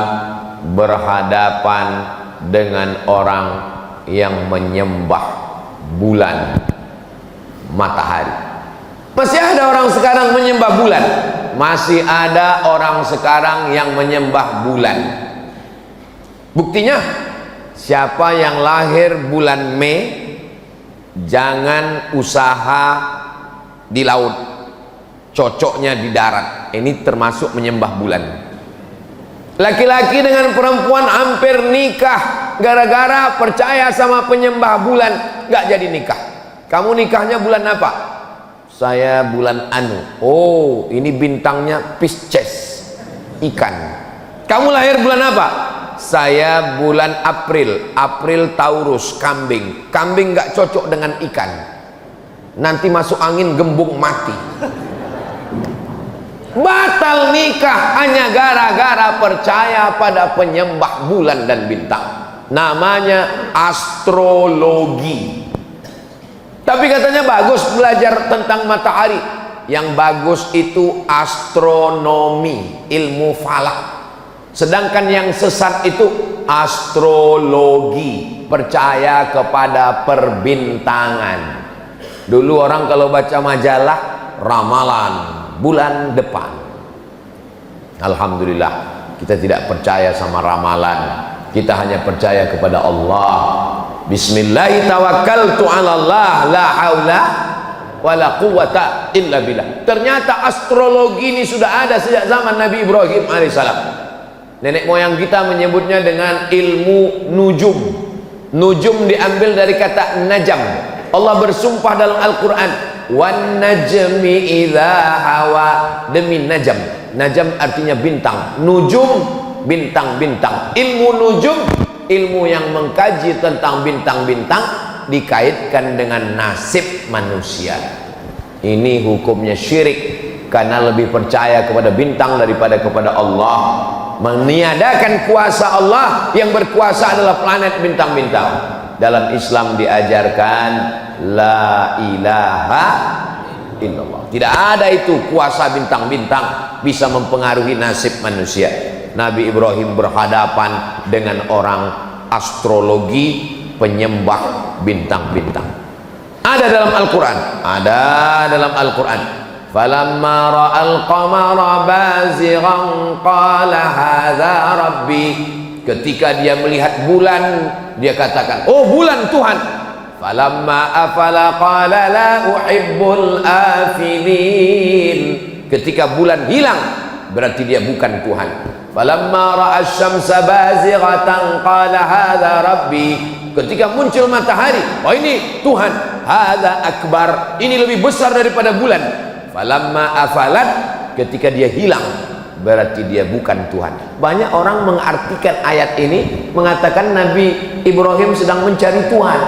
berhadapan dengan orang yang menyembah bulan, matahari. Masih ada orang sekarang menyembah bulan. Masih ada orang sekarang yang menyembah bulan. Buktinya, siapa yang lahir bulan Mei, jangan usaha di laut, cocoknya di darat. Ini termasuk menyembah bulan. Laki-laki dengan perempuan hampir nikah gara-gara percaya sama penyembah bulan, nggak jadi nikah. Kamu nikahnya bulan apa? Saya bulan Anu. Oh, ini bintangnya Pisces, ikan. Kamu lahir bulan apa? Saya bulan April. April Taurus, kambing. Kambing nggak cocok dengan ikan. Nanti masuk angin gembung mati. Batal nikah hanya gara-gara percaya pada penyembah bulan dan bintang. Namanya astrologi. Tapi katanya bagus belajar tentang matahari. Yang bagus itu astronomi, ilmu falak. Sedangkan yang sesat itu astrologi, percaya kepada perbintangan. Dulu orang kalau baca majalah, ramalan bulan depan. Alhamdulillah, kita tidak percaya sama ramalan, kita hanya percaya kepada Allah. Bismillahirrahmanirrahim, la haula wala quwwata illa billah. Ternyata astrologi ini sudah ada sejak zaman Nabi Ibrahim alaihissalam. Nenek moyang kita menyebutnya dengan ilmu nujum. Nujum diambil dari kata najam. Allah bersumpah dalam Al-Quran, wan najmi idza hawa, demi najam. Najam artinya bintang, nujum bintang-bintang. Ilmu nujum, ilmu yang mengkaji tentang bintang-bintang, dikaitkan dengan nasib manusia. Ini hukumnya syirik, karena lebih percaya kepada bintang daripada kepada Allah. meniadakan kuasa Allah. Yang berkuasa adalah planet bintang-bintang. Dalam Islam diajarkan la ilaha illallah. Tidak ada itu kuasa bintang-bintang bisa mempengaruhi nasib manusia. Nabi Ibrahim berhadapan dengan orang astrologi, penyembah bintang-bintang. Ada dalam Al-Quran, ada dalam Al-Quran. Falamma ra'al qamara bazighan qala hadza rabbi. Ketika dia melihat bulan, dia katakan, oh bulan Tuhan. Falamma afala qala la uhibbul afilin. Ketika bulan hilang, berarti dia bukan Tuhan. Falamma ra'a asy-syamsa bazighatan qala hadza rabbi. Ketika muncul matahari, oh ini Tuhan. Hadza akbar, ini lebih besar daripada bulan. Falamma afalat, ketika dia hilang, berarti dia bukan Tuhan. Banyak orang mengartikan ayat ini mengatakan Nabi Ibrahim sedang mencari Tuhan.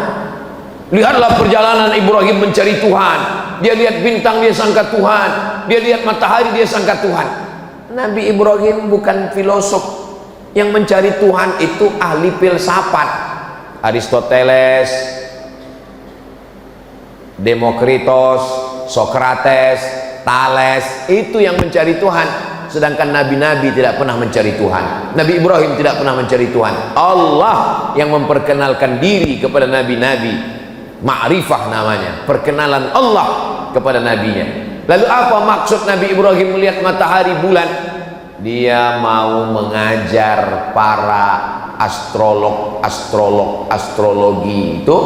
Lihatlah perjalanan Ibrahim mencari Tuhan. Dia lihat bintang, dia sangka Tuhan. Dia lihat matahari, dia sangka Tuhan. Nabi Ibrahim bukan filosof. Yang mencari Tuhan itu ahli filsafat. Aristoteles, Demokritos, Sokrates, Thales, itu yang mencari Tuhan. Sedangkan nabi-nabi tidak pernah mencari Tuhan. Nabi Ibrahim tidak pernah mencari Tuhan. Allah yang memperkenalkan diri kepada nabi-nabi. Ma'rifah namanya, perkenalan Allah kepada nabinya. Lalu apa maksud Nabi Ibrahim melihat matahari, bulan? Dia mau mengajar para astrologi itu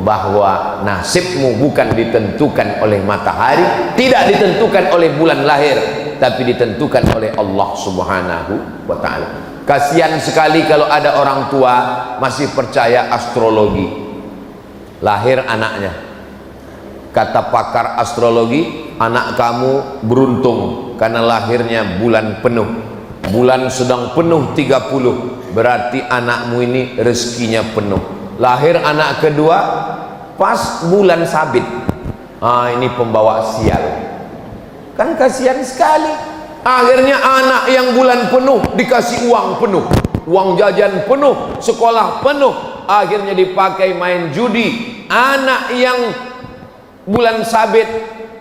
bahwa nasibmu bukan ditentukan oleh matahari, tidak ditentukan oleh bulan lahir, tapi ditentukan oleh Allah Subhanahu wa ta'ala. Kasihan sekali kalau ada orang tua masih percaya astrologi. Lahir anaknya, kata pakar astrologi, anak kamu beruntung karena lahirnya bulan penuh. Bulan sedang penuh 30, berarti anakmu ini rezekinya penuh. Lahir anak kedua pas bulan sabit, ini pembawa sial. Kan kasihan sekali. Akhirnya anak yang bulan penuh dikasih uang penuh, uang jajan penuh, sekolah penuh, akhirnya dipakai main judi. Anak yang bulan sabit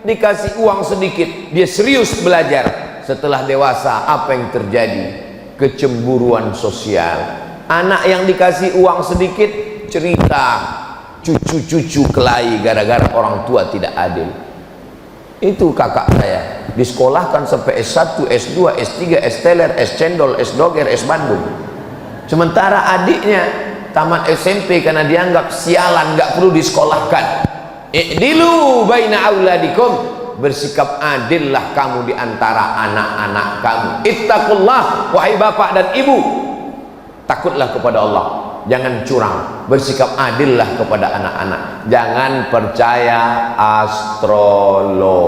dikasih uang sedikit, dia serius belajar. Setelah dewasa, apa yang terjadi? Kecemburuan sosial. Anak yang dikasih uang sedikit cerita cucu-cucu kelahi gara-gara orang tua tidak adil. Itu kakak saya disekolahkan sampai S1, S2, S3, S teler, S cendol, S doger, S Bandung. Sementara adiknya tamat SMP karena dianggap sialan, nggak perlu disekolahkan. I'dilu baina auladikum, bersikap adillah kamu di antara anak-anak kamu. Ittaqullah, wahai bapak dan ibu, takutlah kepada Allah, jangan curang, bersikap adillah kepada anak-anak, jangan percaya astrologi.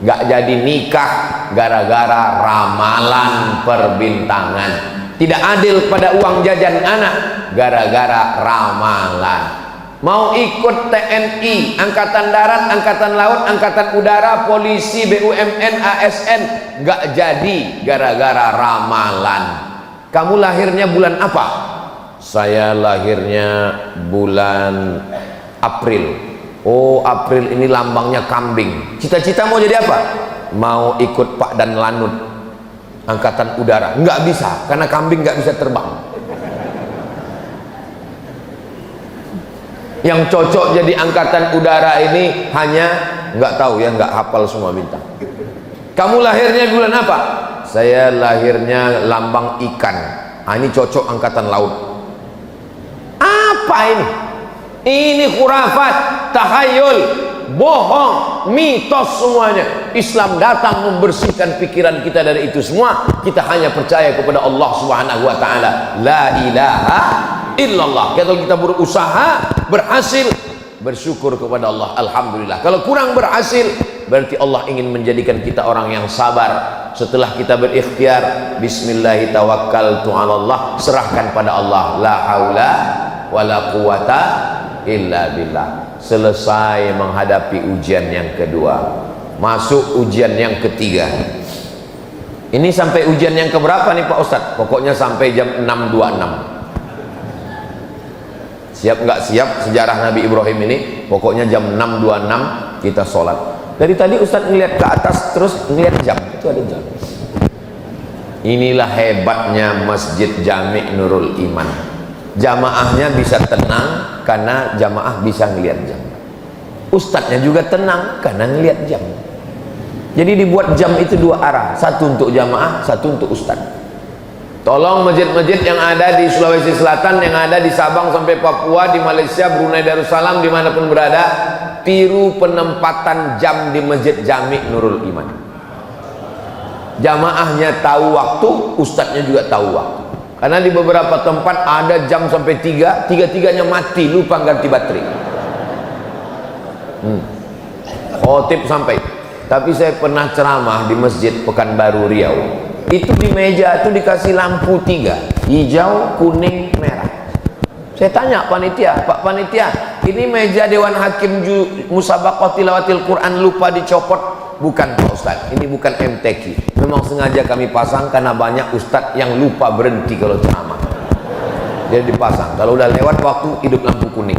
Nggak jadi nikah gara-gara ramalan perbintangan, tidak adil pada uang jajan anak gara-gara ramalan. Mau ikut TNI, Angkatan Darat, Angkatan Laut, Angkatan Udara, Polisi, BUMN, ASN, nggak jadi gara-gara ramalan. Kamu lahirnya bulan apa? Saya lahirnya bulan April. Oh, April ini lambangnya kambing. Cita-cita mau jadi apa? Mau ikut Pak Dan Lanut, Angkatan Udara. Nggak bisa, karena kambing nggak bisa terbang. Yang cocok jadi Angkatan Udara ini hanya nggak tahu ya, nggak hafal semua bintang. Kamu lahirnya bulan apa? Saya lahirnya lambang ikan. Ini cocok Angkatan Laut. Apa ini? Ini khurafat, tahayul, bohong, mitos semuanya. Islam datang membersihkan pikiran kita dari itu semua. Kita hanya percaya kepada Allah Subhanahu wa ta'ala. La ilaha illallah. Kalau kita berusaha berhasil, bersyukur kepada Allah, alhamdulillah. Kalau kurang berhasil, berarti Allah ingin menjadikan kita orang yang sabar. Setelah kita berikhtiar, bismillahi tawakkaltu 'alallah, serahkan pada Allah. La haula wala quwata illa billah. Selesai menghadapi ujian yang kedua, masuk ujian yang ketiga. Ini sampai ujian yang keberapa nih Pak Ustadz? Pokoknya sampai jam 6.26. Siap nggak siap sejarah Nabi Ibrahim ini? Pokoknya jam 6.26 kita sholat. Dari tadi Ustadz ngeliat ke atas terus ngeliat jam, itu ada jam. Inilah hebatnya Masjid Jami' Nurul Iman. Jamaahnya bisa tenang karena jamaah bisa ngeliat jam. Ustadznya juga tenang karena ngeliat jam. Jadi dibuat jam itu dua arah, satu untuk jamaah, satu untuk ustadz. Tolong masjid-masjid yang ada di Sulawesi Selatan, yang ada di Sabang sampai Papua, di Malaysia, Brunei Darussalam, dimanapun berada, tiru penempatan jam di Masjid Jami' Nurul Iman. Jamaahnya tahu waktu, ustadznya juga tahu waktu. Karena di beberapa tempat ada jam sampai 3, tiga-tiganya mati, lupa ganti baterai. Khotib sampai. Tapi saya pernah ceramah di Masjid Pekanbaru Riau. Itu di meja itu dikasih lampu 3, hijau, kuning, merah. Saya tanya panitia, Pak panitia, ini meja Dewan Hakim Musabaqah Tilawatil Quran lupa dicopot. Bukan Pak Ustadz, ini bukan MTQ. Memang sengaja kami pasang karena banyak ustadz yang lupa berhenti kalau ceramah. Jadi dipasang. Kalau udah lewat waktu hidup lampu kuning.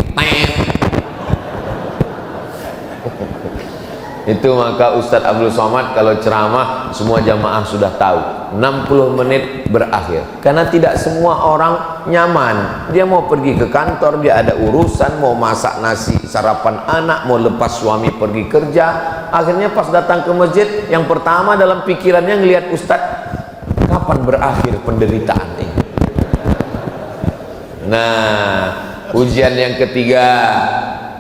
Itu maka Ustadz Abdul Somad kalau ceramah semua jamaah sudah tahu 60 menit berakhir. Karena tidak semua orang nyaman. Dia mau pergi ke kantor, dia ada urusan, mau masak nasi sarapan anak, mau lepas suami pergi kerja. Akhirnya pas datang ke masjid, yang pertama dalam pikirannya ngelihat Ustadz, kapan berakhir penderitaan ini. Nah, ujian yang ketiga,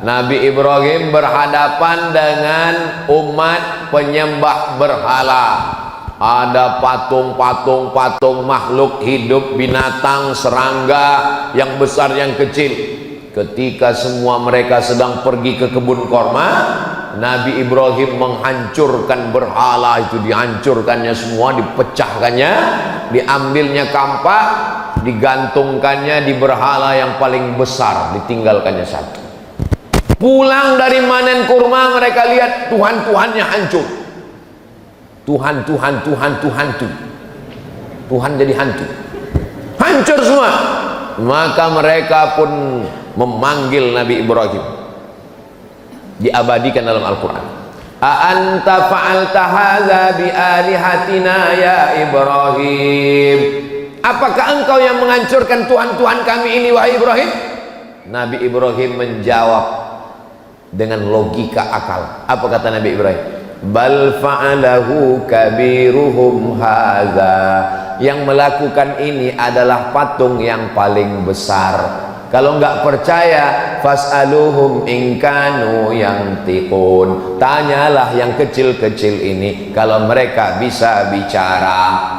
Nabi Ibrahim berhadapan dengan umat penyembah berhala. Ada patung makhluk hidup, binatang, serangga, yang besar yang kecil. Ketika semua mereka sedang pergi ke kebun korma, Nabi Ibrahim menghancurkan berhala itu, dihancurkannya semua, dipecahkannya, diambilnya kampak, digantungkannya di berhala yang paling besar, ditinggalkannya satu. Pulang dari manen kurma, mereka lihat Tuhan-Tuhannya hancur. Tuhan jadi hantu, hancur semua. Maka mereka pun memanggil Nabi Ibrahim, diabadikan dalam Al-Quran. A'anta fa'alta hadza bi alihatina ya Ibrahim. Apakah engkau yang menghancurkan Tuhan-Tuhan kami ini wahai Ibrahim? Nabi Ibrahim menjawab dengan logika akal. Apa kata Nabi Ibrahim? Bal fa'alahu kabiruhum hadza. Yang melakukan ini adalah patung yang paling besar. Kalau nggak percaya, fas'aluhum in kanu yantiqun. Tanyalah yang kecil-kecil ini kalau mereka bisa bicara.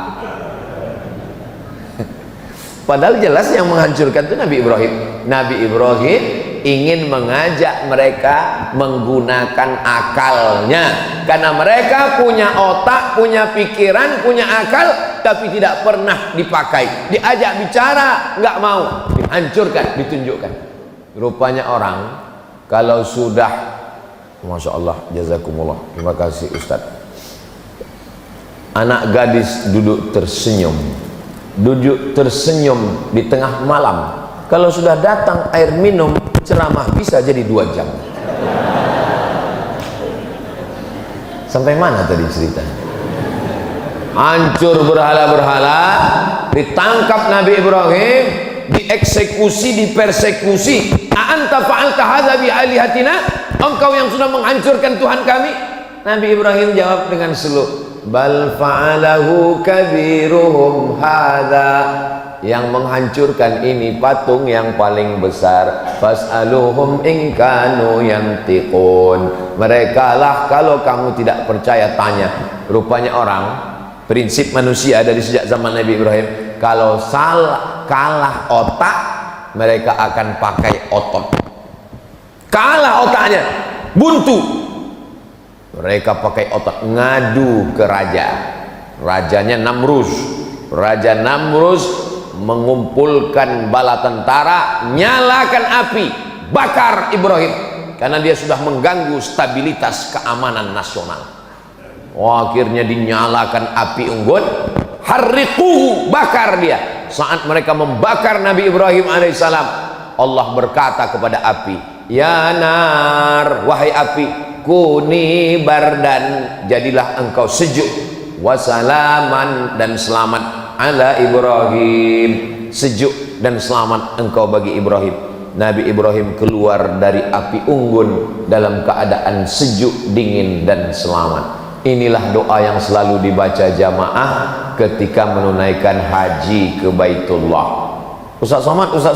Padahal jelas yang menghancurkan itu Nabi Ibrahim. Nabi Ibrahim ingin mengajak mereka menggunakan akalnya, karena mereka punya otak, punya pikiran, punya akal, tapi tidak pernah dipakai. Diajak bicara nggak mau, dihancurkan, ditunjukkan. Rupanya orang kalau sudah, Masya Allah, jazakumullah, terima kasih Ustadz, anak gadis duduk tersenyum di tengah malam, kalau sudah datang air minum, ceramah bisa jadi 2 jam. Sampai mana tadi ceritanya? Hancur berhala-berhala, ditangkap Nabi Ibrahim, dieksekusi, dipersekusi. A'anta fa'alta hadza bi alihatina? Engkau yang sudah menghancurkan Tuhan kami? Nabi Ibrahim jawab dengan slow, bal fa'alahu kabiruhum hadza. Yang menghancurkan ini patung yang paling besar. Fas'aluhum in kanu yantiqun. Mereka lah, kalau kamu tidak percaya tanya. Rupanya orang, prinsip manusia dari sejak zaman Nabi Ibrahim, kalau kalah otak, mereka akan pakai otot. Kalah otaknya, buntu, mereka pakai otak, ngadu ke raja. Rajanya Namrus. Raja Namrus mengumpulkan bala tentara, nyalakan api, bakar Ibrahim, karena dia sudah mengganggu stabilitas keamanan nasional. Akhirnya dinyalakan api unggun, harriquhu, bakar dia. Saat mereka membakar Nabi Ibrahim alaihissalam, Allah berkata kepada api, ya nar, wahai api, kuni bardan, jadilah engkau sejuk, wasalaman, dan selamat, ala Ibrahim, sejuk dan selamat engkau bagi Ibrahim. Nabi Ibrahim keluar dari api unggun dalam keadaan sejuk, dingin, dan selamat. Inilah doa yang selalu dibaca jamaah ketika menunaikan haji ke Baitullah. Ustaz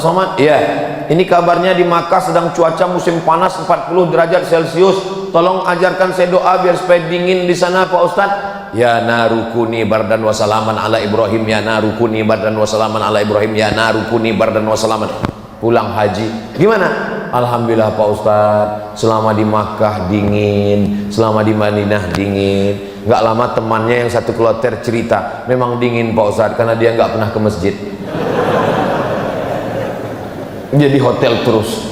Somad, ya, ini kabarnya di Makkah sedang cuaca musim panas 40 derajat Celcius. Tolong ajarkan saya doa biar supaya dingin di sana Pak Ustaz. Ya narukuni bardan wasalaman ala Ibrahim, ya narukuni bardan wasalaman ala Ibrahim, ya narukuni bardan wasalaman. Pulang haji, gimana? Alhamdulillah Pak Ustaz, selama di Makkah dingin, selama di Madinah dingin. Nggak lama temannya yang satu kloter cerita, memang dingin Pak Ustaz karena dia nggak pernah ke masjid. Dia di hotel terus.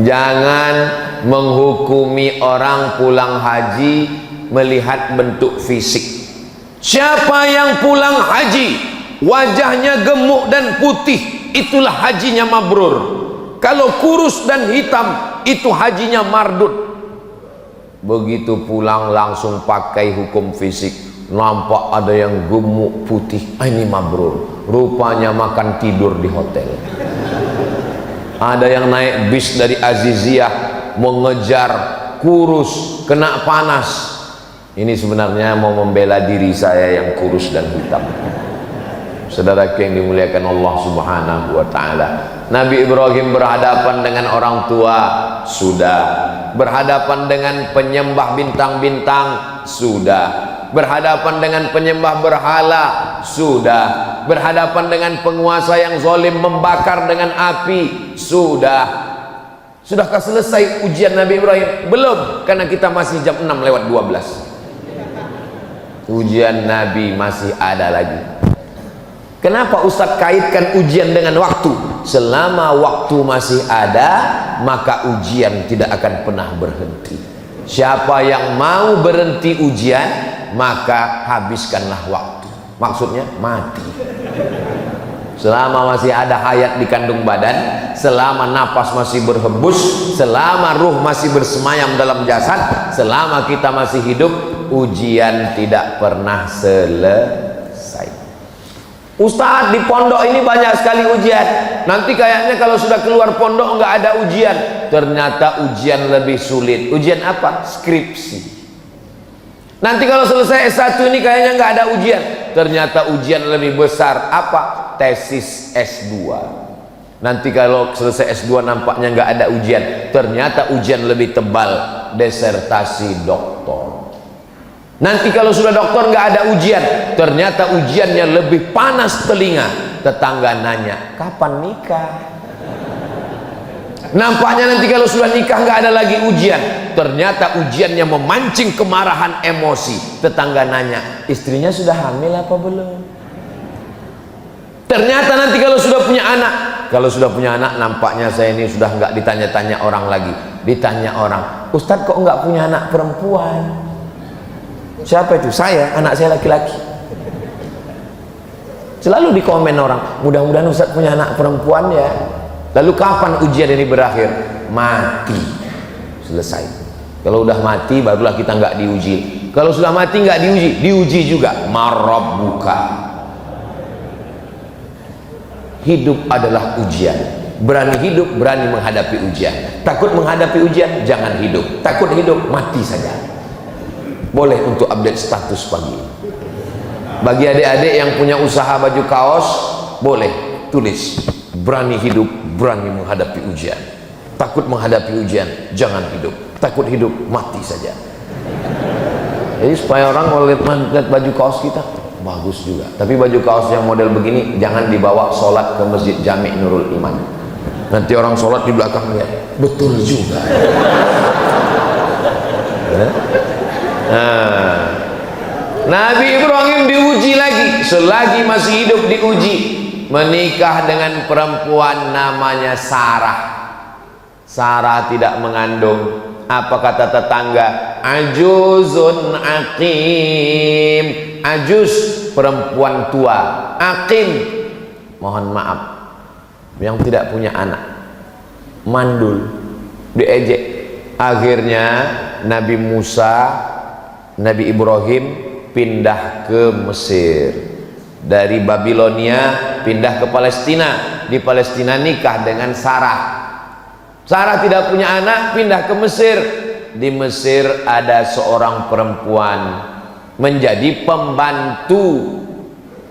Jangan menghukumi orang pulang haji melihat bentuk fisik. Siapa yang pulang haji wajahnya gemuk dan putih, itulah hajinya mabrur. Kalau kurus dan hitam, itu hajinya mardut. Begitu pulang langsung pakai hukum fisik, nampak ada yang gemuk putih, ini mabrur. Rupanya makan tidur di hotel. Ada yang naik bis dari Aziziyah mengejar kurus, kena panas. Ini sebenarnya mau membela diri saya yang kurus dan hitam. Saudaraku yang dimuliakan Allah Subhanahu wa ta'ala, Nabi Ibrahim berhadapan dengan orang tua, sudah. Berhadapan dengan penyembah bintang-bintang, sudah. Berhadapan dengan penyembah berhala, sudah. Berhadapan dengan penguasa yang zalim membakar dengan api, sudah. Sudahkah selesai ujian Nabi Ibrahim? Belum, karena kita masih jam 6:12. Ujian Nabi masih ada lagi. Kenapa Ustadz kaitkan ujian dengan waktu? Selama waktu masih ada, maka ujian tidak akan pernah berhenti. Siapa yang mau berhenti ujian, maka habiskanlah waktu. Maksudnya mati. Selama masih ada hayat di kandung badan, selama napas masih berhembus, selama ruh masih bersemayam dalam jasad, selama kita masih hidup, ujian tidak pernah selesai. Ustadz, di pondok ini banyak sekali ujian. Nanti kayaknya kalau sudah keluar pondok nggak ada ujian. Ternyata ujian lebih sulit. Ujian apa? Skripsi. Nanti kalau selesai S1 ini kayaknya nggak ada ujian. Ternyata ujian lebih besar. Apa? Tesis S2. Nanti kalau selesai S2 nampaknya nggak ada ujian. Ternyata ujian lebih tebal. Disertasi doktor. Nanti kalau sudah doktor nggak ada ujian, ternyata ujiannya lebih panas telinga. Tetangga nanya, kapan nikah? Nampaknya nanti kalau sudah nikah nggak ada lagi ujian, ternyata ujiannya memancing kemarahan emosi. Tetangga nanya, istrinya sudah hamil apa belum? Ternyata nanti kalau sudah punya anak, nampaknya saya ini sudah nggak ditanya-tanya orang lagi. Ditanya orang, Ustadz kok nggak punya anak perempuan? Siapa itu? Saya, anak saya laki-laki. Selalu dikomen orang, mudah-mudahan Ustadz punya anak perempuan ya. Lalu kapan ujian ini berakhir? Mati. Selesai. Kalau udah mati barulah kita nggak diuji. Kalau sudah mati nggak diuji juga. Marabbuka. Hidup adalah ujian. Berani hidup, berani menghadapi ujian. Takut menghadapi ujian, jangan hidup. Takut hidup, mati saja. Boleh untuk update status pagi. Bagi adik-adik yang punya usaha baju kaos, boleh tulis berani hidup, berani menghadapi ujian. Takut menghadapi ujian, jangan hidup. Takut hidup, mati saja. Jadi supaya orang kalau lihat baju kaos kita bagus juga. Tapi baju kaos yang model begini jangan dibawa sholat ke Masjid Jami' Nurul Iman. Nanti orang sholat di belakang lihat, betul juga. Nah, Nabi Ibrahim diuji lagi. Selagi masih hidup diuji. Menikah dengan perempuan namanya Sarah. Sarah tidak mengandung. Apa kata tetangga? Ajuzun aqim. Ajuz, perempuan tua. Aqim, mohon maaf, yang tidak punya anak, mandul, diejek. Akhirnya Nabi Musa, Nabi Ibrahim pindah ke Mesir. Dari Babilonia pindah ke Palestina. Di Palestina nikah dengan Sarah. Sarah tidak punya anak, pindah ke Mesir. Di Mesir ada seorang perempuan menjadi pembantu.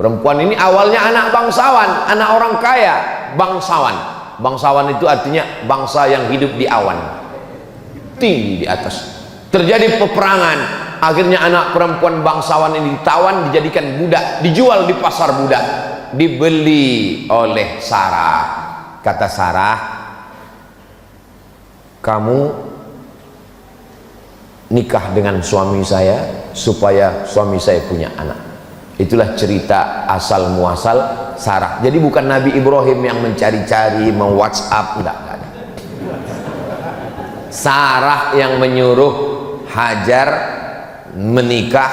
Perempuan ini awalnya anak bangsawan, anak orang kaya, bangsawan. Bangsawan itu artinya bangsa yang hidup di awan, tinggi di atas. Terjadi peperangan, akhirnya anak perempuan bangsawan ini ditawan, dijadikan budak, dijual di pasar budak, dibeli oleh Sarah. Kata Sarah, kamu nikah dengan suami saya supaya suami saya punya anak. Itulah cerita asal muasal Sarah. Jadi bukan Nabi Ibrahim yang mencari-cari, WhatsApp, enggak ada. Sarah yang menyuruh Hajar menikah,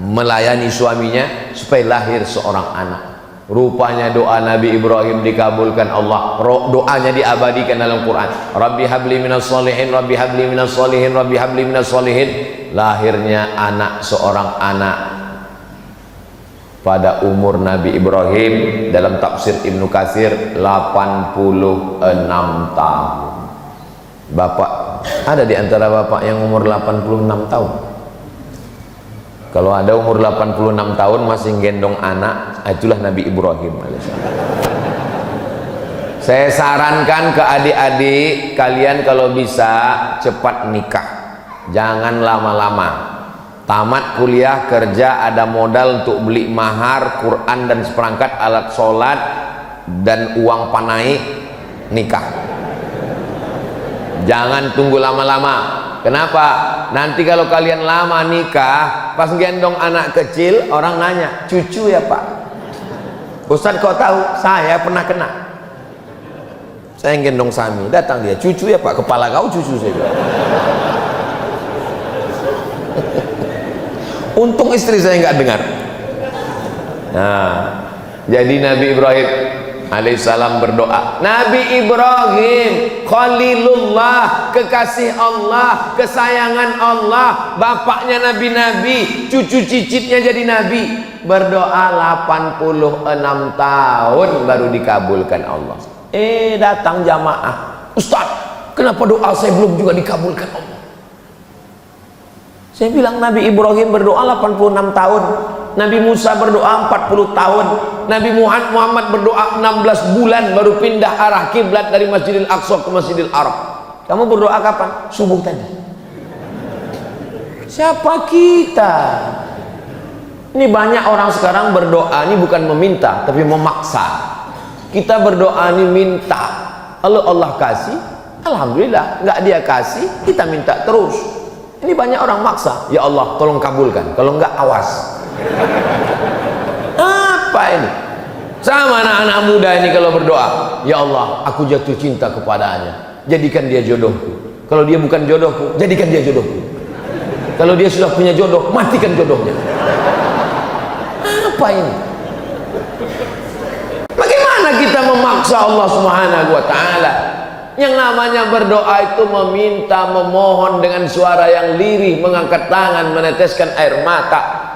melayani suaminya supaya lahir seorang anak. Rupanya doa Nabi Ibrahim dikabulkan Allah. Doanya diabadikan dalam Quran. Rabbi habli minas solihin, Rabbi habli minas solihin, Rabbi habli minas solihin. Lahirnya anak, seorang anak pada umur Nabi Ibrahim, dalam tafsir Ibnu Katsir 86 tahun. Bapak, ada di antara bapak yang umur 86 tahun? Kalau ada umur 86 tahun masih gendong anak, itulah Nabi Ibrahim alaihissalam. Saya sarankan ke adik-adik kalian kalau bisa cepat nikah, jangan lama-lama. Tamat kuliah, kerja, ada modal untuk beli mahar, Quran dan seperangkat alat sholat dan uang panai, nikah. Jangan tunggu lama-lama. Kenapa? Nanti kalau kalian lama nikah, pas gendong anak kecil, orang nanya, cucu ya Pak? Ustaz kau tahu? Saya pernah kena. Saya gendong Sami, datang dia, cucu ya Pak? Kepala kau cucu saya bilang. Untung istri saya nggak dengar. Nah, jadi Nabi Ibrahim alaihissalam berdoa. Nabi Ibrahim Khalilullah, kekasih Allah, kesayangan Allah, bapaknya nabi-nabi, cucu cicitnya jadi nabi, berdoa 86 tahun baru dikabulkan Allah. Datang jamaah, Ustaz, kenapa doa saya belum juga dikabulkan Allah? Saya bilang Nabi Ibrahim berdoa 86 tahun, Nabi Musa berdoa 40 tahun, Nabi Muhammad berdoa 16 bulan baru pindah arah kiblat dari Masjidil Aqsa ke Masjidil Arab. Kamu berdoa kapan? Subuh tadi. Siapa kita? Ini banyak orang sekarang berdoa ini bukan meminta tapi memaksa. Kita berdoa ini minta, kalau Allah kasih alhamdulillah, nggak dia kasih kita minta terus. Ini banyak orang maksa, ya Allah tolong kabulkan, kalau enggak awas. Apa ini? Sama anak-anak muda ini kalau berdoa, ya Allah aku jatuh cinta kepadanya, jadikan dia jodohku. Kalau dia bukan jodohku, jadikan dia jodohku. Kalau dia sudah punya jodoh, matikan jodohnya. Apa ini? Bagaimana kita memaksa Allah Subhanahu wa ta'ala? Yang namanya berdoa itu meminta, memohon dengan suara yang lirih, mengangkat tangan, meneteskan air mata.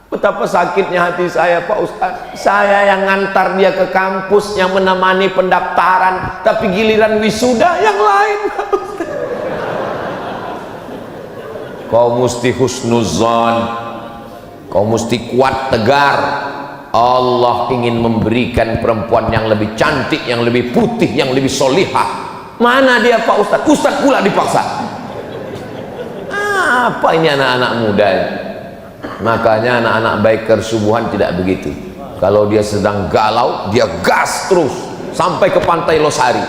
Betapa sakitnya hati saya Pak Ustaz. Saya yang ngantar dia ke kampus, yang menemani pendaftaran, tapi giliran wisuda yang lain. Kau mesti husnuzon, kau mesti kuat tegar. Allah ingin memberikan perempuan yang lebih cantik, yang lebih putih, yang lebih solihah. Mana dia Pak Ustaz? Ustaz pula dipaksa. Apa ini anak-anak muda ini? Makanya anak-anak biker subuhan tidak begitu. Kalau dia sedang galau, dia gas terus sampai ke pantai Losari.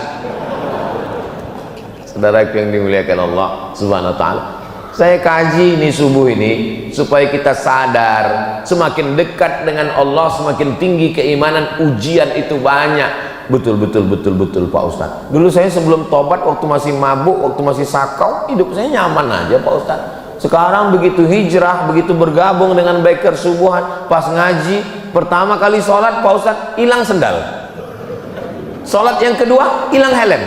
Saudara yang dimuliakan Allah Subhanahu wa ta'ala, saya kaji ini subuh ini supaya kita sadar, semakin dekat dengan Allah semakin tinggi keimanan, ujian itu banyak. Betul Pak Ustadz. Dulu saya sebelum tobat, waktu masih mabuk, waktu masih sakau, hidup saya nyaman aja Pak Ustadz. Sekarang begitu hijrah, begitu bergabung dengan biker subuhan, pas ngaji, pertama kali sholat Pak Ustadz, hilang sendal. Sholat yang kedua, hilang helm.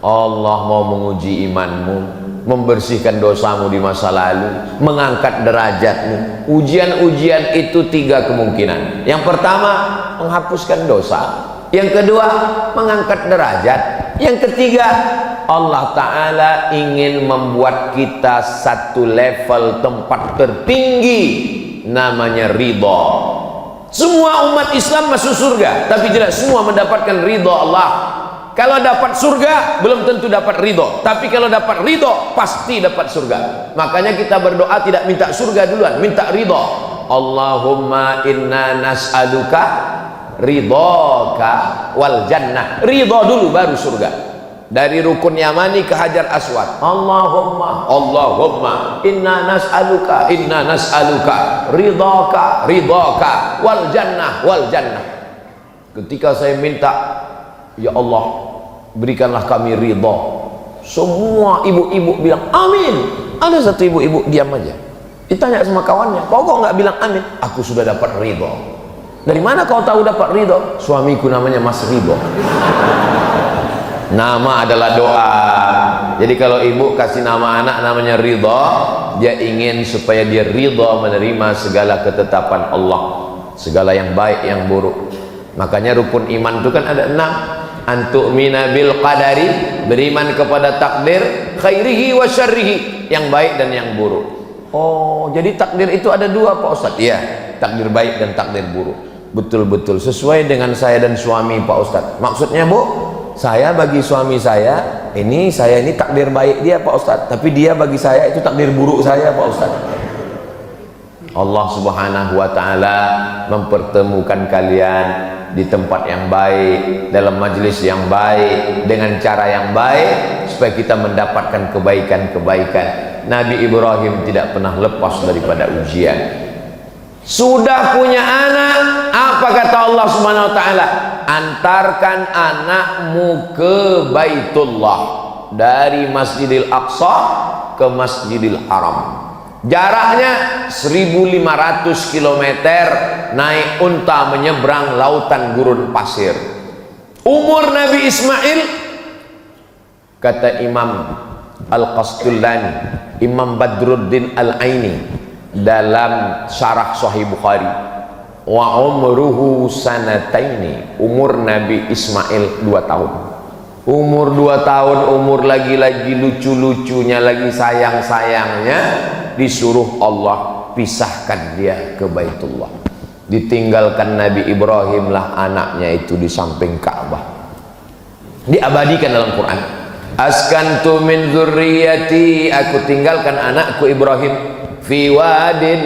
Allah mau menguji imanmu, membersihkan dosamu di masa lalu, mengangkat derajatmu. Ujian-ujian itu 3 kemungkinan. Yang pertama, menghapuskan dosa. Yang kedua, mengangkat derajat. Yang ketiga, Allah Ta'ala ingin membuat kita satu level tempat tertinggi, namanya ridha. Semua umat Islam masuk surga, tapi tidak semua mendapatkan ridha Allah. Kalau dapat surga belum tentu dapat ridho, tapi kalau dapat ridho pasti dapat surga. Makanya kita berdoa tidak minta surga duluan, minta ridho. Allahumma inna nas'aluka ridhoka wal jannah. Ridho dulu baru surga. Dari rukun Yamani ke Hajar Aswad, Allahumma inna nas'aluka ridhoka wal jannah. Ketika saya minta, ya Allah, berikanlah kami ridha. Semua ibu-ibu bilang amin. Ada satu ibu-ibu diam aja, ditanya sama kawannya, kok nggak bilang amin? Aku sudah dapat ridha. Dari mana kau tahu dapat ridha? Suamiku namanya Mas Ridho. Nama adalah doa. Jadi kalau ibu kasih nama anak namanya ridha, dia ingin supaya dia ridha menerima segala ketetapan Allah, segala yang baik yang buruk. Makanya rukun iman itu kan ada 6. Antu'mina bil qadari, beriman kepada takdir, khairihi wa syarrihi, yang baik dan yang buruk. Oh, jadi takdir itu ada 2 Pak Ustadz? Iya, takdir baik dan takdir buruk. Betul-betul sesuai dengan saya dan suami Pak Ustadz. Maksudnya Bu, saya bagi suami saya ini takdir baik dia Pak Ustadz, tapi dia bagi saya itu takdir buruk saya Pak Ustadz. Allah Subhanahu wa Ta'ala mempertemukan kalian di tempat yang baik, dalam majelis yang baik, dengan cara yang baik, supaya kita mendapatkan kebaikan-kebaikan. Nabi Ibrahim tidak pernah lepas daripada ujian. Sudah punya anak, apa kata Allah Subhanahu wa Ta'ala? Antarkan anakmu ke Baitullah, dari Masjidil Aqsa ke Masjidil Haram. Jaraknya 1500 km, naik unta menyeberang lautan gurun pasir. Umur Nabi Ismail, kata Imam Al-Qastullani, Imam Badruddin Al-Aini dalam syarah Sahih Bukhari, wa umruhu sanataini, umur Nabi Ismail 2 tahun. Umur 2 tahun, umur lagi-lagi lucu-lucunya, lagi sayang-sayangnya, disuruh Allah pisahkan dia ke Baitullah. Ditinggalkan Nabi Ibrahim lah anaknya itu di samping Ka'bah. Diabadikan dalam Quran. Askantu min dzurriyyati, aku tinggalkan anakku Ibrahim fi wadin,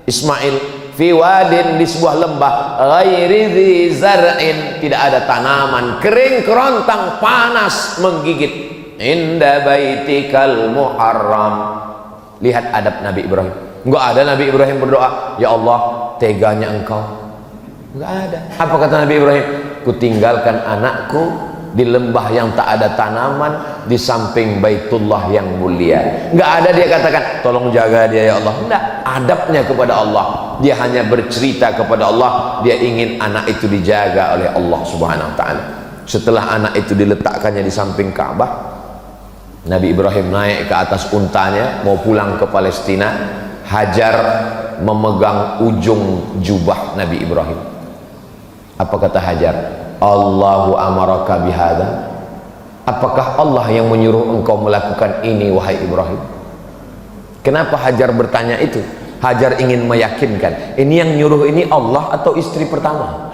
Ismail fi wadin, di sebuah lembah, ghairi dzi zar'in, tidak ada tanaman, kering kerontang, panas menggigit, inda baitikal muharram. Lihat adab Nabi Ibrahim. Enggak ada Nabi Ibrahim berdoa, ya Allah teganya engkau. Enggak ada. Apa kata Nabi Ibrahim? Kutinggalkan anakku di lembah yang tak ada tanaman, di samping Baitullah yang mulia. Enggak ada dia katakan tolong jaga dia ya Allah. Enggak. Adabnya kepada Allah, dia hanya bercerita kepada Allah, dia ingin anak itu dijaga oleh Allah Subhanahu wa Ta'ala. Setelah anak itu diletakkannya di samping Ka'bah, Nabi Ibrahim naik ke atas untanya mau pulang ke Palestina. Hajar memegang ujung jubah Nabi Ibrahim. Apa kata Hajar? Allahu amaraka bihadza, apakah Allah yang menyuruh engkau melakukan ini wahai Ibrahim? Kenapa Hajar bertanya itu? Hajar ingin meyakinkan, ini yang nyuruh ini Allah atau istri pertama?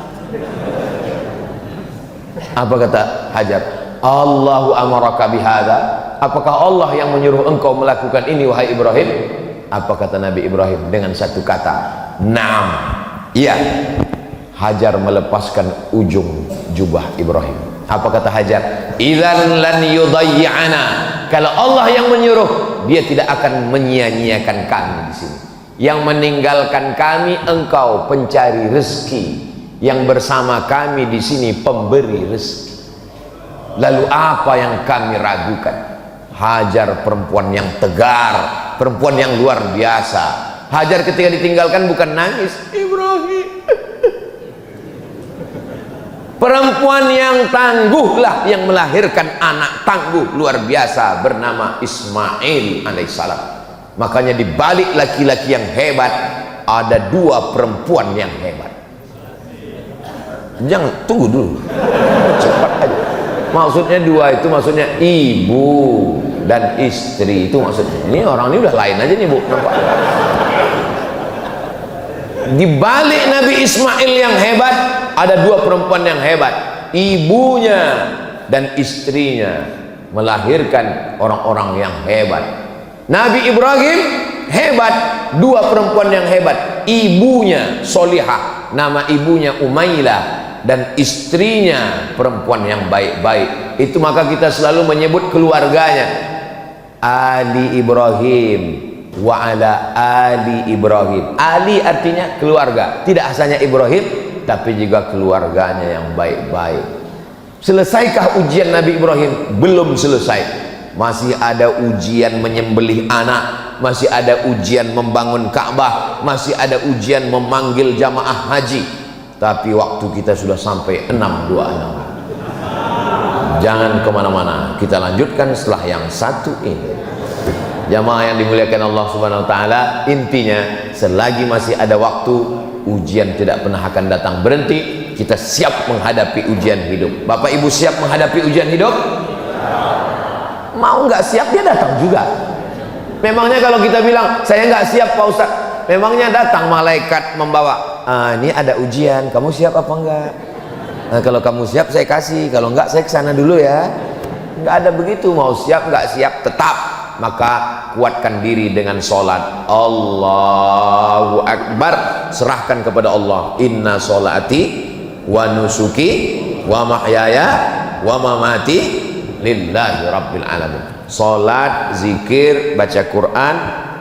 Apa kata Hajar? Allahu amaraka bihadza, apakah Allah yang menyuruh engkau melakukan ini wahai Ibrahim? Apa kata Nabi Ibrahim dengan satu kata? Naam, iya. Hajar melepaskan ujung jubah Ibrahim. Apa kata Hajar? Idzan lan yudayyi'ana, kalau Allah yang menyuruh, dia tidak akan menyia-nyiakan kami di sini. Yang meninggalkan kami engkau pencari rezeki, yang bersama kami di sini pemberi rezeki. Lalu apa yang kami ragukan? Hajar perempuan yang tegar, perempuan yang luar biasa. Hajar ketika ditinggalkan bukan nangis, Ibrahim. Perempuan yang tangguhlah yang melahirkan anak tangguh luar biasa bernama Ismail alaihissalam. Makanya di balik laki-laki yang hebat ada dua perempuan yang hebat. Jangan tunggu dulu, cepat aja. Maksudnya dua itu maksudnya ibu dan istri, itu maksudnya. Ini orang ini udah lain aja nih bu, nampak. Di balik Nabi Ismail yang hebat ada dua perempuan yang hebat, ibunya dan istrinya melahirkan orang-orang yang hebat. Nabi Ibrahim hebat, dua perempuan yang hebat, ibunya solihah, nama ibunya Umailah, dan istrinya perempuan yang baik-baik. Itu maka kita selalu menyebut keluarganya Ali Ibrahim wa ala Ali Ibrahim. Ali artinya keluarga, tidak hanya Ibrahim tapi juga keluarganya yang baik-baik. Selesaikah ujian Nabi Ibrahim? Belum selesai. Masih ada ujian menyembelih anak, masih ada ujian membangun Ka'bah, masih ada ujian memanggil jamaah haji. Tapi waktu kita sudah sampai 626. Jangan kemana-mana, kita lanjutkan setelah yang satu ini. Jamaah yang dimuliakan Allah Subhanahu Wa Taala, intinya selagi masih ada waktu, ujian tidak pernah akan datang berhenti. Kita siap menghadapi ujian hidup. Bapak Ibu siap menghadapi ujian hidup? Mau nggak siap dia datang juga. Memangnya kalau kita bilang saya nggak siap Pak Ustaz, memangnya datang malaikat membawa, ini ada ujian, kamu siap apa enggak? Nah, kalau kamu siap saya kasih, kalau enggak saya kesana dulu ya. Nggak ada begitu, mau siap nggak siap tetap. Maka kuatkan diri dengan sholat. Allahu Akbar, serahkan kepada Allah. Inna sholati wa nusuki wa mahyaya wa mamati lillahi rabbil alamin. Salat, zikir, baca Quran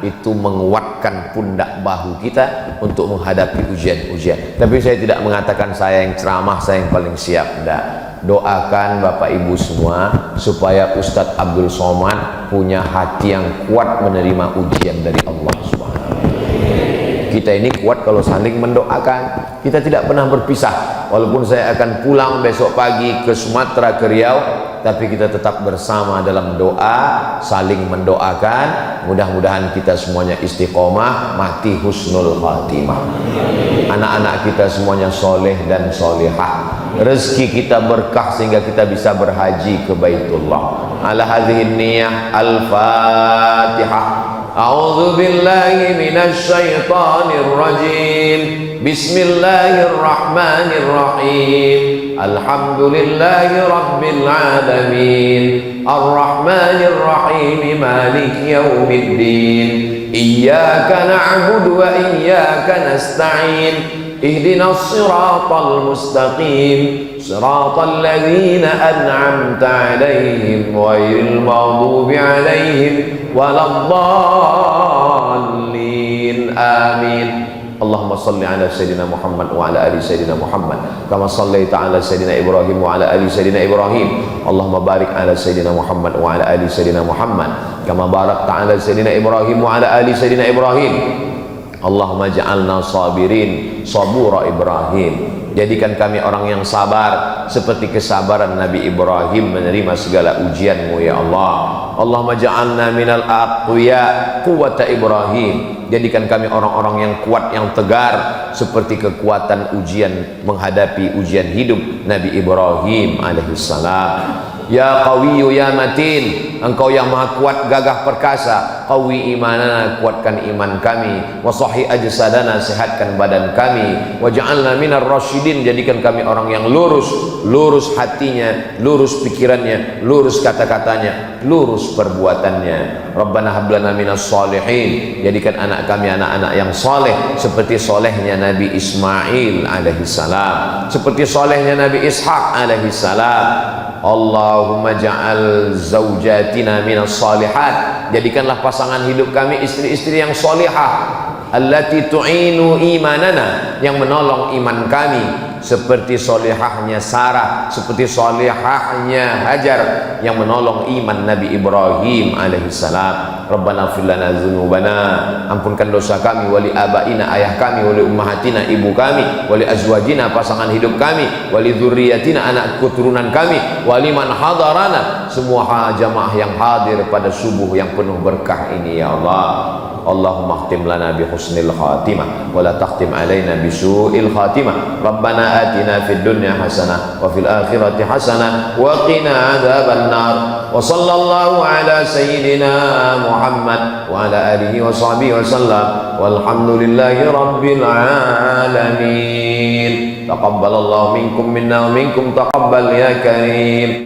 itu menguatkan pundak bahu kita untuk menghadapi ujian-ujian. Tapi saya tidak mengatakan saya yang ceramah, saya yang paling siap. Tidak. Doakan Bapak Ibu semua supaya Ustadz Abdul Somad punya hati yang kuat menerima ujian dari Allah Subhanahu wa Ta'ala. Kita ini kuat kalau saling mendoakan. Kita tidak pernah berpisah. Walaupun saya akan pulang besok pagi ke Sumatera, ke Riau, tapi kita tetap bersama dalam doa, saling mendoakan. Mudah-mudahan kita semuanya istiqomah, mati husnul khatimah. Anak-anak kita semuanya soleh dan solehah. Rezeki kita berkah sehingga kita bisa berhaji ke Baitullah. Ala hadhihi niyah, al-Fatihah. A'udzu billahi minasy syaithanir rajim. Bismillahirrahmanirrahim. Alhamdulillahi rabbil alamin. Arrahmanir rahim. Maliki yaumiddin. Iyyaka na'budu wa iyyaka nasta'in. Ihdinas siratal mustaqim. Siratal ladzina an'amta 'alaihim ghairil maghdubi 'alaihim waladdallin. Amin. Allahumma salli ala Sayyidina Muhammad wa ala ali Sayyidina Muhammad kama sallaita ala Sayyidina Ibrahim wa ala ali Sayyidina Ibrahim. Allahumma barik ala Sayyidina Muhammad wa ala ali Sayyidina Muhammad kama barakta ala Sayyidina Ibrahim wa ala ali Sayyidina Ibrahim. Allahumma ja'alna sabirin sabura Ibrahim. Jadikan kami orang yang sabar seperti kesabaran Nabi Ibrahim menerima segala ujian-Mu ya Allah. Allahumma ja'alna minal aqwiya quwwata Ibrahim. Jadikan kami orang-orang yang kuat, yang tegar seperti kekuatan ujian menghadapi ujian hidup Nabi Ibrahim alaihissalam. Ya Qawiyyu ya Matin, Engkau yang maha kuat, gagah perkasa. Qawi imanana, kuatkan iman kami. Wa sahih ajsadana, sehatkan badan kami. Wa ja'alna minar rasyidin, jadikan kami orang yang lurus, lurus hatinya, lurus pikirannya, lurus kata-katanya, lurus perbuatannya. Rabbana hab lana minas shalihin, jadikan anak kami anak-anak yang soleh seperti solehnya Nabi Ismail alaihissalam, seperti solehnya Nabi Ishaq alaihissalam. Allahumma ja'al zawjatina minas salihat, jadikanlah pasangan hidup kami istri-istri yang solihah, allati tu'inu imanana, yang menolong iman kami. seperti solihahnya Sarah, seperti solihahnya Hajar yang menolong iman Nabi Ibrahim alaihissalam. Rabbana ighfir lana dzunubana, ampunkan dosa kami, wali abaina, ayah kami, wali ummahatina, ibu kami, wali azwajina, pasangan hidup kami, wali dzurriyyatina, anak keturunan kami, wali man hadarana, semua jamaah yang hadir pada subuh yang penuh berkah ini ya Allah. Allahumma khtim lana bi husnil khatimah wa la takhtim alaina bi su'il khatimah. Rabbana atina fid dunya hasanah wa fil akhirati hasanah wa qina adzaban nar. Wa sallallahu ala sayyidina Muhammad wa ala alihi wa sahbihi wa sallam. Walhamdulillahi rabbil alamin. Taqabbalallahu minkum minna wa minkum taqabbal ya karim.